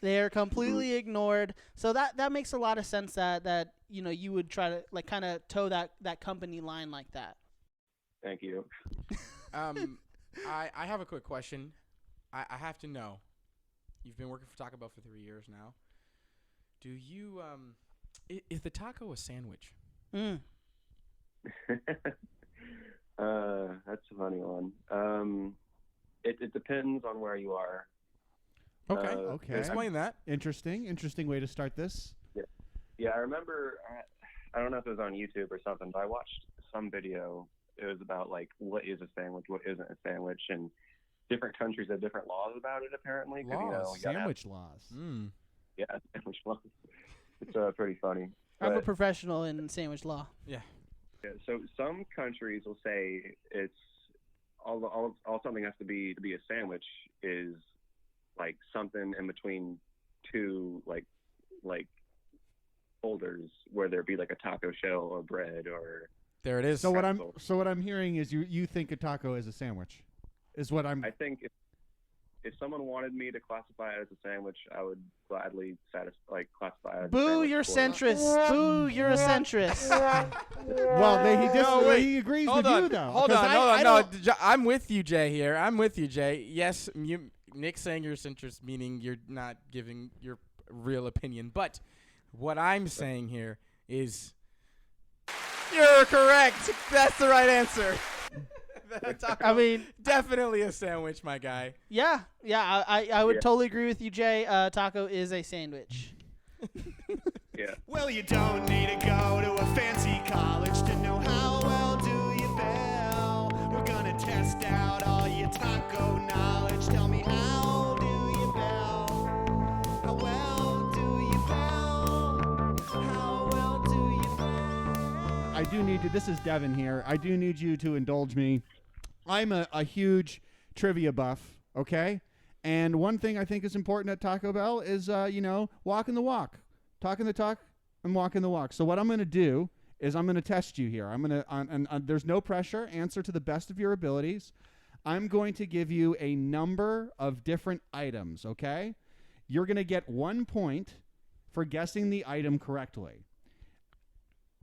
They are completely ignored. So that makes a lot of sense that you would try to kind of toe that company line like that. Thank you. I have a quick question. I have to know. You've been working for Taco Bell for 3 years now. Do you is the taco a sandwich? That's a funny one. It depends on where you are. Okay. Okay. Explain that. Interesting way to start this. Yeah, I remember. I don't know if it was on YouTube or something, but I watched some video. It was about what is a sandwich, what isn't a sandwich, and different countries have different laws about it, apparently. 'Cause, Laws? you gotta have- Sandwich laws. yeah, sandwich laws. It's pretty funny. I'm a But, professional in sandwich law. yeah, so some countries will say it's all something has to be a sandwich is like something in between two like holders, whether it be like a taco shell or bread or. There it is. So what I'm hearing is you think a taco is a sandwich, is what I'm. I think if someone wanted me to classify it as a sandwich, I would gladly classify it as a Boo, sandwich you're for- centrist. Boo, you're a centrist. Well, he agrees Hold with on. you though. Hold 'Cause on. I No, don't- I'm with you, Jay. Here, I'm with you, Jay. Yes, Nick saying you're centrist, meaning you're not giving your real opinion. But what I'm saying here is, you're correct. That's the right answer. I mean, definitely a sandwich, my guy. yeah, I would Yeah. totally agree with you, Jay. Taco is a sandwich. Yeah. Well, you don't need to go to a fancy college to know how well do you bell. We're gonna test out all your taco knowledge. Tell me, how do you bell? How well do you bell? How well do you bell? I do need to. This is Devin here. I do need you to indulge me. I'm a huge trivia buff, okay? And one thing I think is important at Taco Bell is, walking the walk. Talking the talk and walking the walk. So what I'm going to do is I'm going to test you here. I'm going to, there's no pressure. Answer to the best of your abilities. I'm going to give you a number of different items, okay? You're going to get 1 point for guessing the item correctly.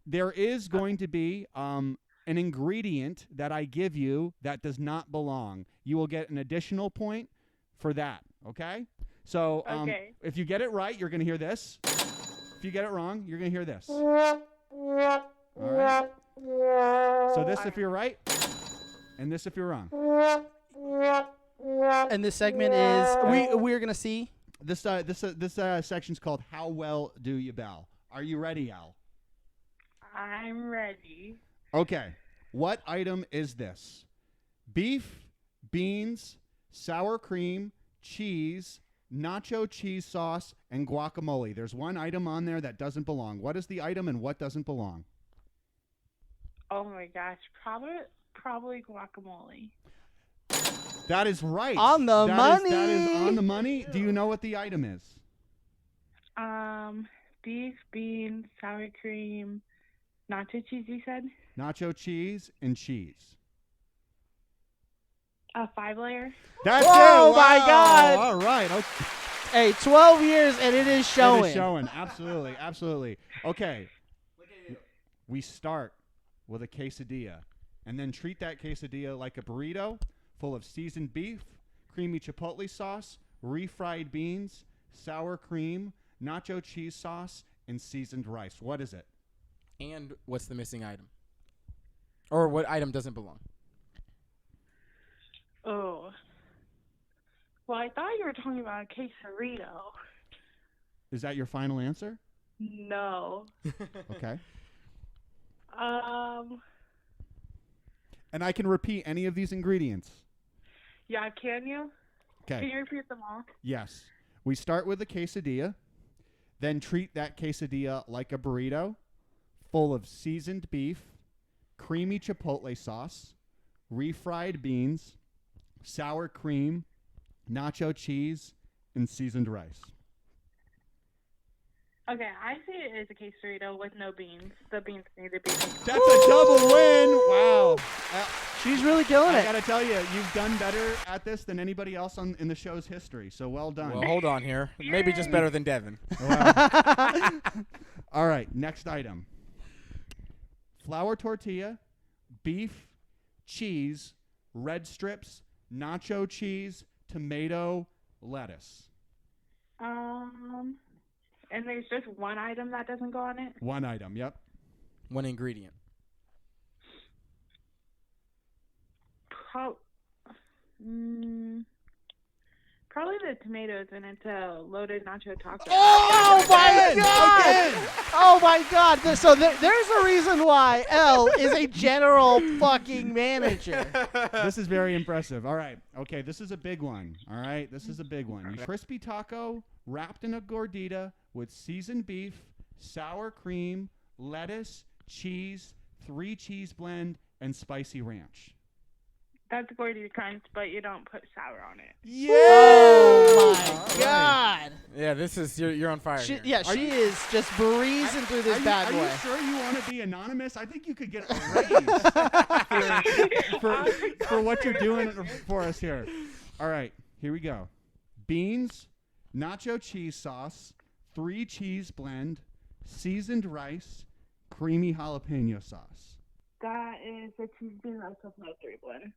There is going to be an ingredient that I give you that does not belong. You will get an additional point for that, okay? So Okay. if you get it right, you're going to hear this. If you get it wrong, you're going to hear this. All right? So this if you're right, and this if you're wrong. And this segment is we're gonna see. This section's called How Well Do You Bell? Are you ready, Al? I'm ready. Okay. What item is this? Beef, beans, sour cream, cheese, nacho cheese sauce, and guacamole. There's one item on there that doesn't belong. What is the item and what doesn't belong? Oh my gosh, probably guacamole. That is right. On the money. That is on the money. Do you know what the item is? Beef, beans, sour cream, nacho cheese. You said Nacho cheese and cheese. a 5-layer. That's Whoa, it. my Wow. God. All right. Okay. Hey, 12 years and it is showing. It is showing. Absolutely. Absolutely. Okay. We start with a quesadilla and then treat that quesadilla like a burrito full of seasoned beef, creamy chipotle sauce, refried beans, sour cream, nacho cheese sauce, and seasoned rice. What is it? And what's the missing item? Or what item doesn't belong? Oh. Well, I thought you were talking about a quesarito. Is that your final answer? No. Okay. And I can repeat any of these ingredients. Yeah, can you? Can Okay. you repeat them all? Yes. We start with a quesadilla, then treat that quesadilla like a burrito full of seasoned beef, creamy chipotle sauce, refried beans, sour cream, nacho cheese, and seasoned rice. Okay, I see it as a quesarito with no beans. The beans need to be. That's a double win. Wow. She's really killing I it. got to tell you, you've done better at this than anybody else in the show's history, so well done. Well, hold on here. Maybe just better than Devin. Wow. All right, next item. Flour tortilla, beef, cheese, red strips, nacho cheese, tomato, lettuce. And there's just one item that doesn't go on it. One item, yep. One ingredient. Probably the tomatoes, and it's a loaded nacho taco. Oh my god! Oh my god! So there's a reason why L is a general fucking manager. This is very impressive. All right. Okay, this is a big one. All right, this is a big one. Crispy taco wrapped in a gordita with seasoned beef, sour cream, lettuce, cheese, 3 cheese blend, and spicy ranch. That's Gordita crunch, but you don't put sour on it. Yeah! Oh my god! Yeah, this is you're on fire. Here. Yeah, she is just breezing through this bad boy. Are you sure you want to be anonymous? I think you could get a raise for what you're doing for us here. All right, here we go. Beans, nacho cheese sauce, 3 cheese blend, seasoned rice, creamy jalapeno sauce. That is the cheese bean rice with no 3 blend.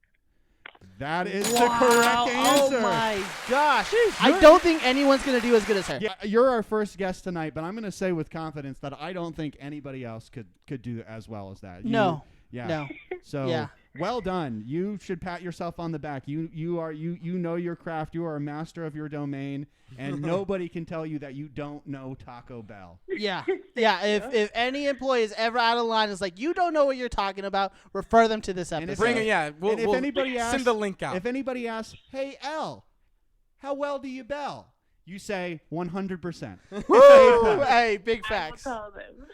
That is the correct answer. Oh my gosh. I don't think anyone's going to do as good as her. Yeah, you're our first guest tonight, but I'm going to say with confidence that I don't think anybody else could do as well as that. No. Yeah. No. So Yeah. Well done. You should pat yourself on the back. You know your craft. You are a master of your domain, and nobody can tell you that you don't know Taco Bell. Yeah. Yeah. If any employee is ever out of line, is like, you don't know what you're talking about, refer them to this episode. Bring it. Yeah. We'll anybody asks, send the link out. If anybody asks, hey, L, how well do you bell? You say 100%. Woo! Hey, big facts. I will tell them.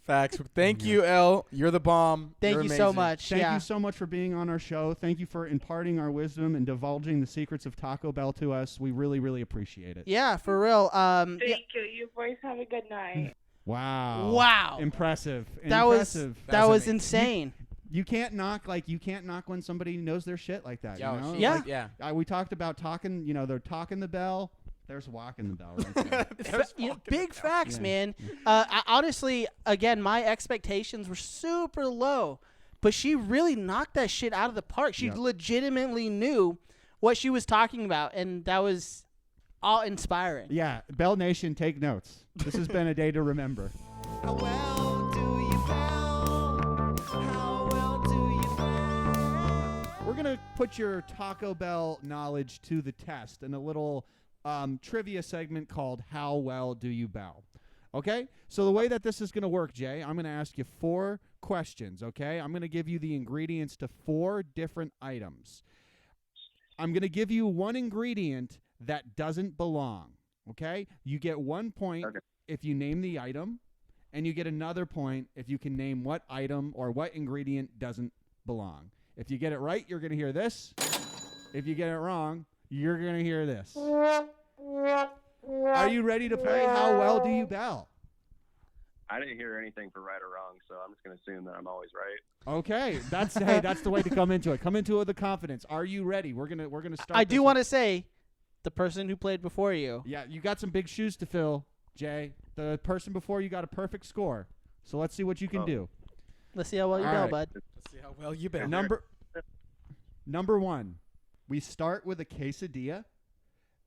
Facts. Thank you, L. You're the bomb. Thank You're you so amazing. much. Thank yeah. you so much for being on our show. Thank you for imparting our wisdom and divulging the secrets of Taco Bell to us. We really, really appreciate it. Yeah, for real. Thank you. You boys have a good night. Wow. Wow. Impressive. That Impressive. was insane. You can't knock when somebody knows their shit like that. Yo, You know? Yeah. Like, yeah. We talked about talking. They're talking the bell. There's walking the bell right there. Big facts, Yeah. man. Honestly, again, my expectations were super low, but she really knocked that shit out of the park. She Yep. legitimately knew what she was talking about, and that was all inspiring. Yeah, Bell Nation, take notes. This has been a day to remember. How well do you bell? How well do you bell? We're going to put your Taco Bell knowledge to the test in a little trivia segment called How Well Do You Bell? Okay? So the way that this is going to work, Jay, I'm going to ask you 4 questions, okay? I'm going to give you the ingredients to 4 different items. I'm going to give you one ingredient that doesn't belong, okay? You get 1 point if you name the item, and you get another point if you can name what item or what ingredient doesn't belong. If you get it right, you're going to hear this. If you get it wrong, you're going to hear this. Are you ready to play How Well Do You Bell? I didn't hear anything for right or wrong, so I'm just going to assume that I'm always right. Okay, that's the way to come into it. Come into it with confidence. Are you ready? We're gonna start. I do want to say, the person who played before you. Yeah, you got some big shoes to fill, Jay. The person before you got a perfect score. So let's see what you can do. Let's see how well you All bell, right. bud. Let's see how well you bell. Number 1. We start with a quesadilla.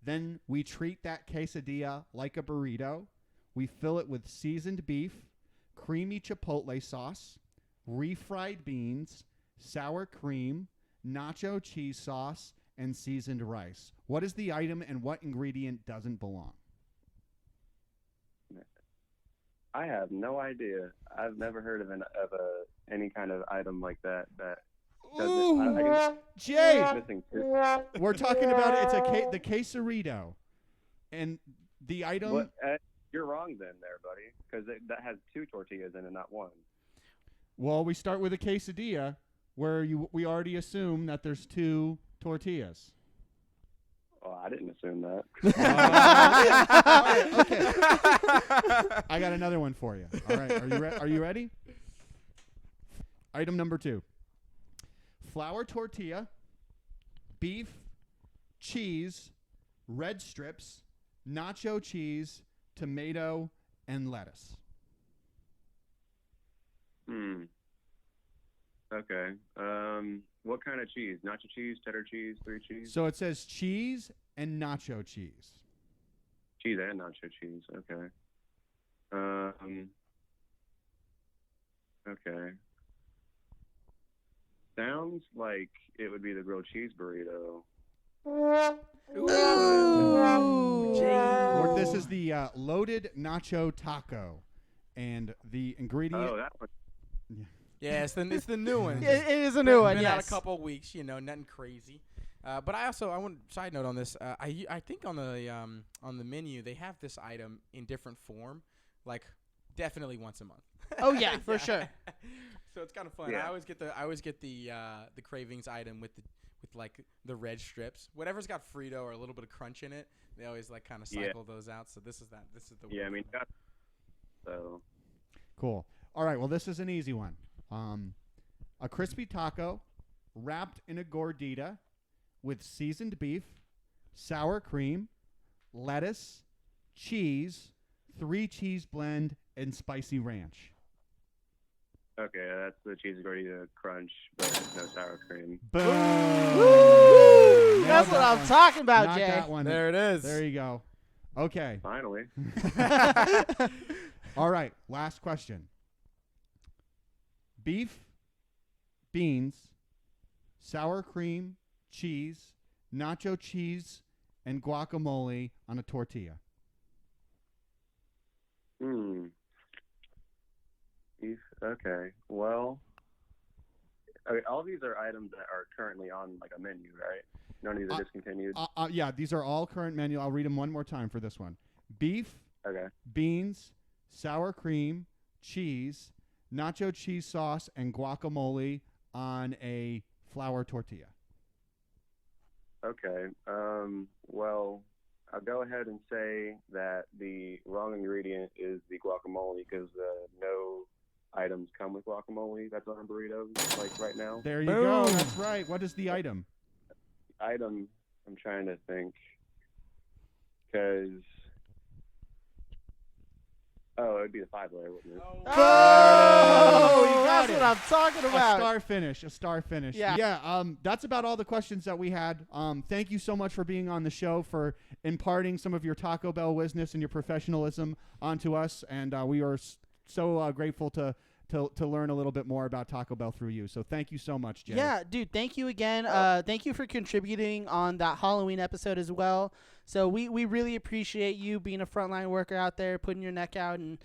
Then we treat that quesadilla like a burrito. We fill it with seasoned beef, creamy chipotle sauce, refried beans, sour cream, nacho cheese sauce, and seasoned rice. What is the item and what ingredient doesn't belong? I have no idea. I've never heard of any kind of item like that. Ooh, Jay, Missing 2. we're talking about it. It's the quesarito, and the item. What, you're wrong then, there, buddy, because that has 2 tortillas in it, not 1. Well, we start with a quesadilla, where we already assume that there's 2 tortillas. Oh, I didn't assume that. Okay. I got another one for you. All right, are you ready? Item number 2. Flour tortilla, beef, cheese, red strips, nacho cheese, tomato, and lettuce. Okay. What kind of cheese? Nacho cheese, cheddar cheese, 3 cheese? So it says cheese and nacho cheese. Cheese and nacho cheese. Okay. Okay. Sounds like it would be the grilled cheese burrito. Loaded Nacho Taco. And the ingredient... Oh, that one. Yeah, it's the new one. It is a new one. Been out Yes. a couple of weeks, nothing crazy. But I want side note on this. I think on the menu they have this item in different form, like definitely once a month. Oh yeah, for sure. So it's kind of fun. Yeah. I always get the cravings item with like the red strips. Whatever's got Frito or a little bit of crunch in it, they always like kind of cycle those out. So this is the Yeah, I one. mean, so Cool. All right, well, this is an easy one. A crispy taco wrapped in a gordita with seasoned beef, sour cream, lettuce, cheese, 3 cheese blend, and spicy ranch. okay, that's the cheesy gordita crunch, but no sour cream. Boom. Woo! Nailed That's what that I'm one. talking about, Knocked Jay. that one. There it is. There you go. Okay. Finally. All right, last question. Beef, beans, sour cream, cheese, nacho cheese, and guacamole on a tortilla. Beef. Okay. Well, okay, all these are items that are currently on like a menu, right? None of these are discontinued. Yeah, these are all current menu. I'll read them one more time for this one. Beef, Okay. beans, sour cream, cheese, nacho cheese sauce, and guacamole on a flour tortilla. Okay. Well, I'll go ahead and say that the wrong ingredient is the guacamole because no items come with guacamole. That's on burritos, like right now. There you go. That's right. What is the item? Item, I'm trying to think. Because, it would be the 5-layer, wouldn't it? Oh, you got that's it. what I'm talking A about. star finish. Yeah. Yeah. That's about all the questions that we had. Thank you so much for being on the show, for imparting some of your Taco Bell wisdom and your professionalism onto us, and we are so grateful to learn a little bit more about Taco Bell through you. So thank you so much, Jay. Yeah, dude, thank you again. Thank you for contributing on that Halloween episode as well. So we really appreciate you being a frontline worker out there, putting your neck out and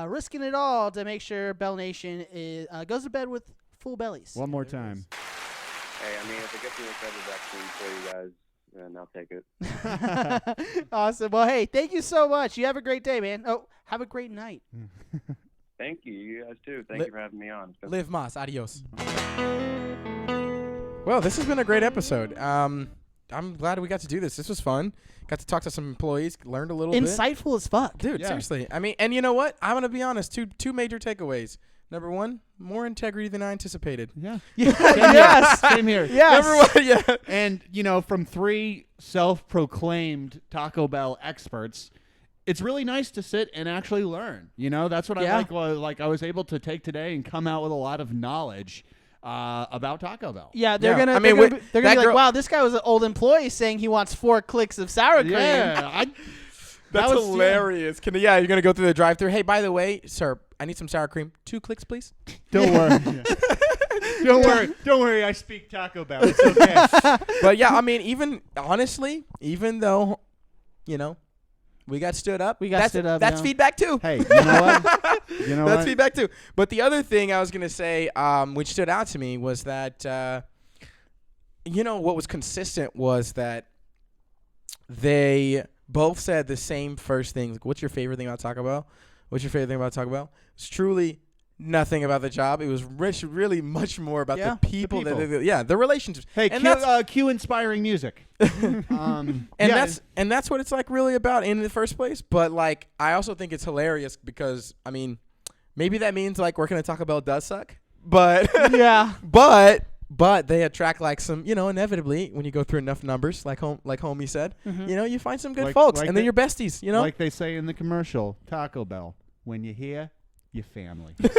risking it all to make sure Bell Nation goes to bed with full bellies. One more time. Hey, I mean, if it gets me a COVID vaccine for you guys, then I'll take it. Awesome. Well, hey, thank you so much. You have a great day, man. Oh, have a great night. Thank you. You guys, too. Thank you for having me on. Live mas. Adios. Well, this has been a great episode. I'm glad we got to do this. This was fun. Got to talk to some employees, learned a little bit. Insightful as fuck. Dude, seriously. I mean, and you know what? I'm going to be honest. Two major takeaways. Number one, more integrity than I anticipated. Yeah. Yes. Same here. Yes. Number one, yeah. And, from 3 self-proclaimed Taco Bell experts, it's really nice to sit and actually learn. That's what I like. Like I was able to take today and come out with a lot of knowledge about Taco Bell. Yeah, they're Yeah. gonna. I mean, they're gonna be like, girl- wow, this guy was an old employee saying he wants 4 clicks of sour cream. Yeah. That's was- hilarious. You're going to go through the drive-thru. Hey, by the way, sir, I need some sour cream. 2 clicks, please. Don't worry. Don't worry. I speak Taco Bell. It's okay. But yeah, I mean, even though, we got stood up. Stood up. That's feedback too. Hey, you know what? That's feedback too. But the other thing I was gonna say, which stood out to me, was that what was consistent was that they both said the same first thing. Like, what's your favorite thing about Taco Bell? What's your favorite thing about Taco Bell? It's truly nothing about the job. It was really much more about the people. The relationships. Hey, and cue inspiring music. And that's what it's like really about in the first place. But like, I also think it's hilarious because I mean, maybe that means like working at Taco Bell does suck. But Yeah. but they attract like some, inevitably when you go through enough numbers, like homie said, you find some good folks, and then you're besties. Like they say in the commercial, Taco Bell. When you're here, your family. That's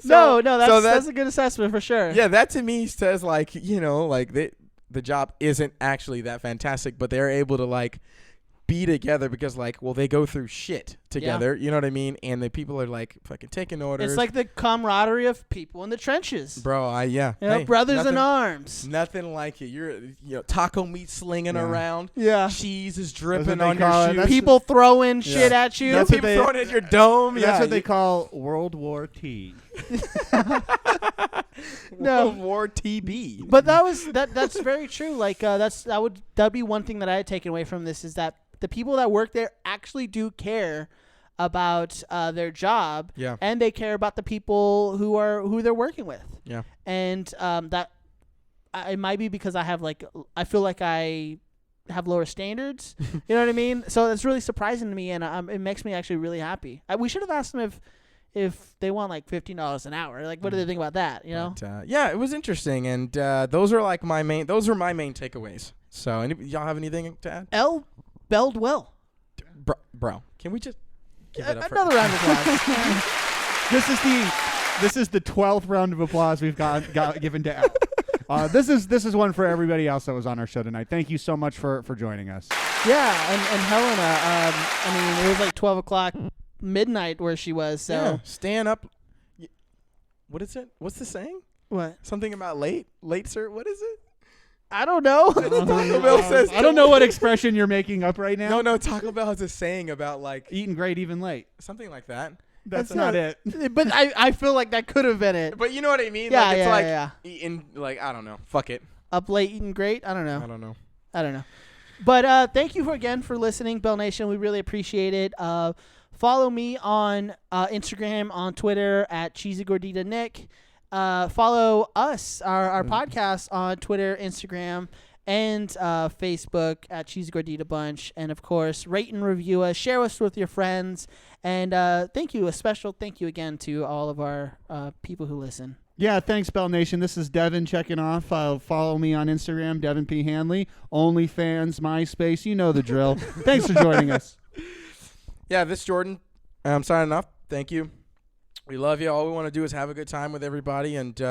a good assessment for sure. Yeah, that to me says like, the job isn't actually that fantastic, but they're able to like be together because like, well, they go through shit together. You know what I mean? And the people are like fucking taking orders. It's like the camaraderie of people in the trenches. Bro, Hey, brothers in arms. Nothing like it. You're taco meat slinging around. Yeah. Cheese is dripping on your shoes. People throwing shit at you. People throwing at your dome. That's what they call World War T. World War TB. But that's very true. Like that'd be one thing that I had taken away from this is that the people that work there actually do care about their job, and they care about the people who they're working with. Yeah, and that it might be because I feel like I have lower standards. You know what I mean? So that's really surprising to me, and it makes me actually really happy. We should have asked them if they want like $15 an hour. Like, what do they think about that? You know? But, yeah, it was interesting, and those are like my main takeaways. So, y'all have anything to add? L belled well. Bro, can we just give it up another round of applause? This is the 12th round of applause we've got given to L. This is one for everybody else that was on our show tonight. Thank you so much for joining us. Yeah, and Helena. I mean, it was like 12 o'clock midnight where she was. So yeah, stand up. What is it? What's the saying? What? Something about late, sir. What is it? I don't know. Taco Bell says. I don't know what expression you're making up right now. No. Taco Bell has a saying about like eating great, even late. Something like that. That's not it. But I feel like that could have been it. But you know what I mean? Yeah, like, it's like yeah. Eating, like, I don't know. Fuck it. Up late, eating great? I don't know. I don't know. But thank you again for listening, Bell Nation. We really appreciate it. Follow me on Instagram, on Twitter at Cheesy Gordita Nick. Follow us, our podcast, on Twitter, Instagram, and Facebook at Cheesy Gordita Bunch. And, of course, rate and review us. Share us with your friends. And thank you. A special thank you again to all of our people who listen. Yeah, thanks, Bell Nation. This is Devin checking off. Follow me on Instagram, Devin P. Hanley. OnlyFans, MySpace. You know the drill. Thanks for joining us. Yeah, this is Jordan. I'm signing off. Thank you. We love you. All we want to do is have a good time with everybody and be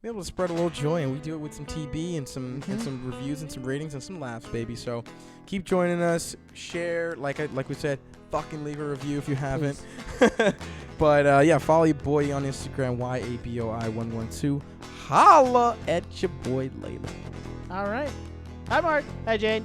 able to spread a little joy. And we do it with some TB and some reviews and some ratings and some laughs, baby. So keep joining us. Share, like we said, fucking leave a review if you haven't. But yeah, follow your boy on Instagram, YABOI112. Holla at your boy later. All right. Hi, Mark. Hi, Jane.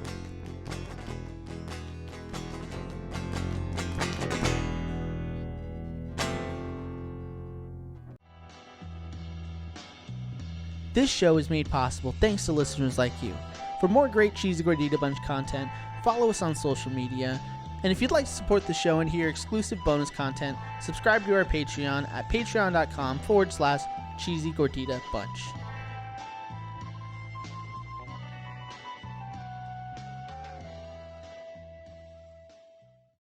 This show is made possible thanks to listeners like you. For more great Cheesy Gordita Bunch content, follow us on social media. And if you'd like to support the show and hear exclusive bonus content, subscribe to our Patreon at patreon.com/Cheesy Gordita Bunch.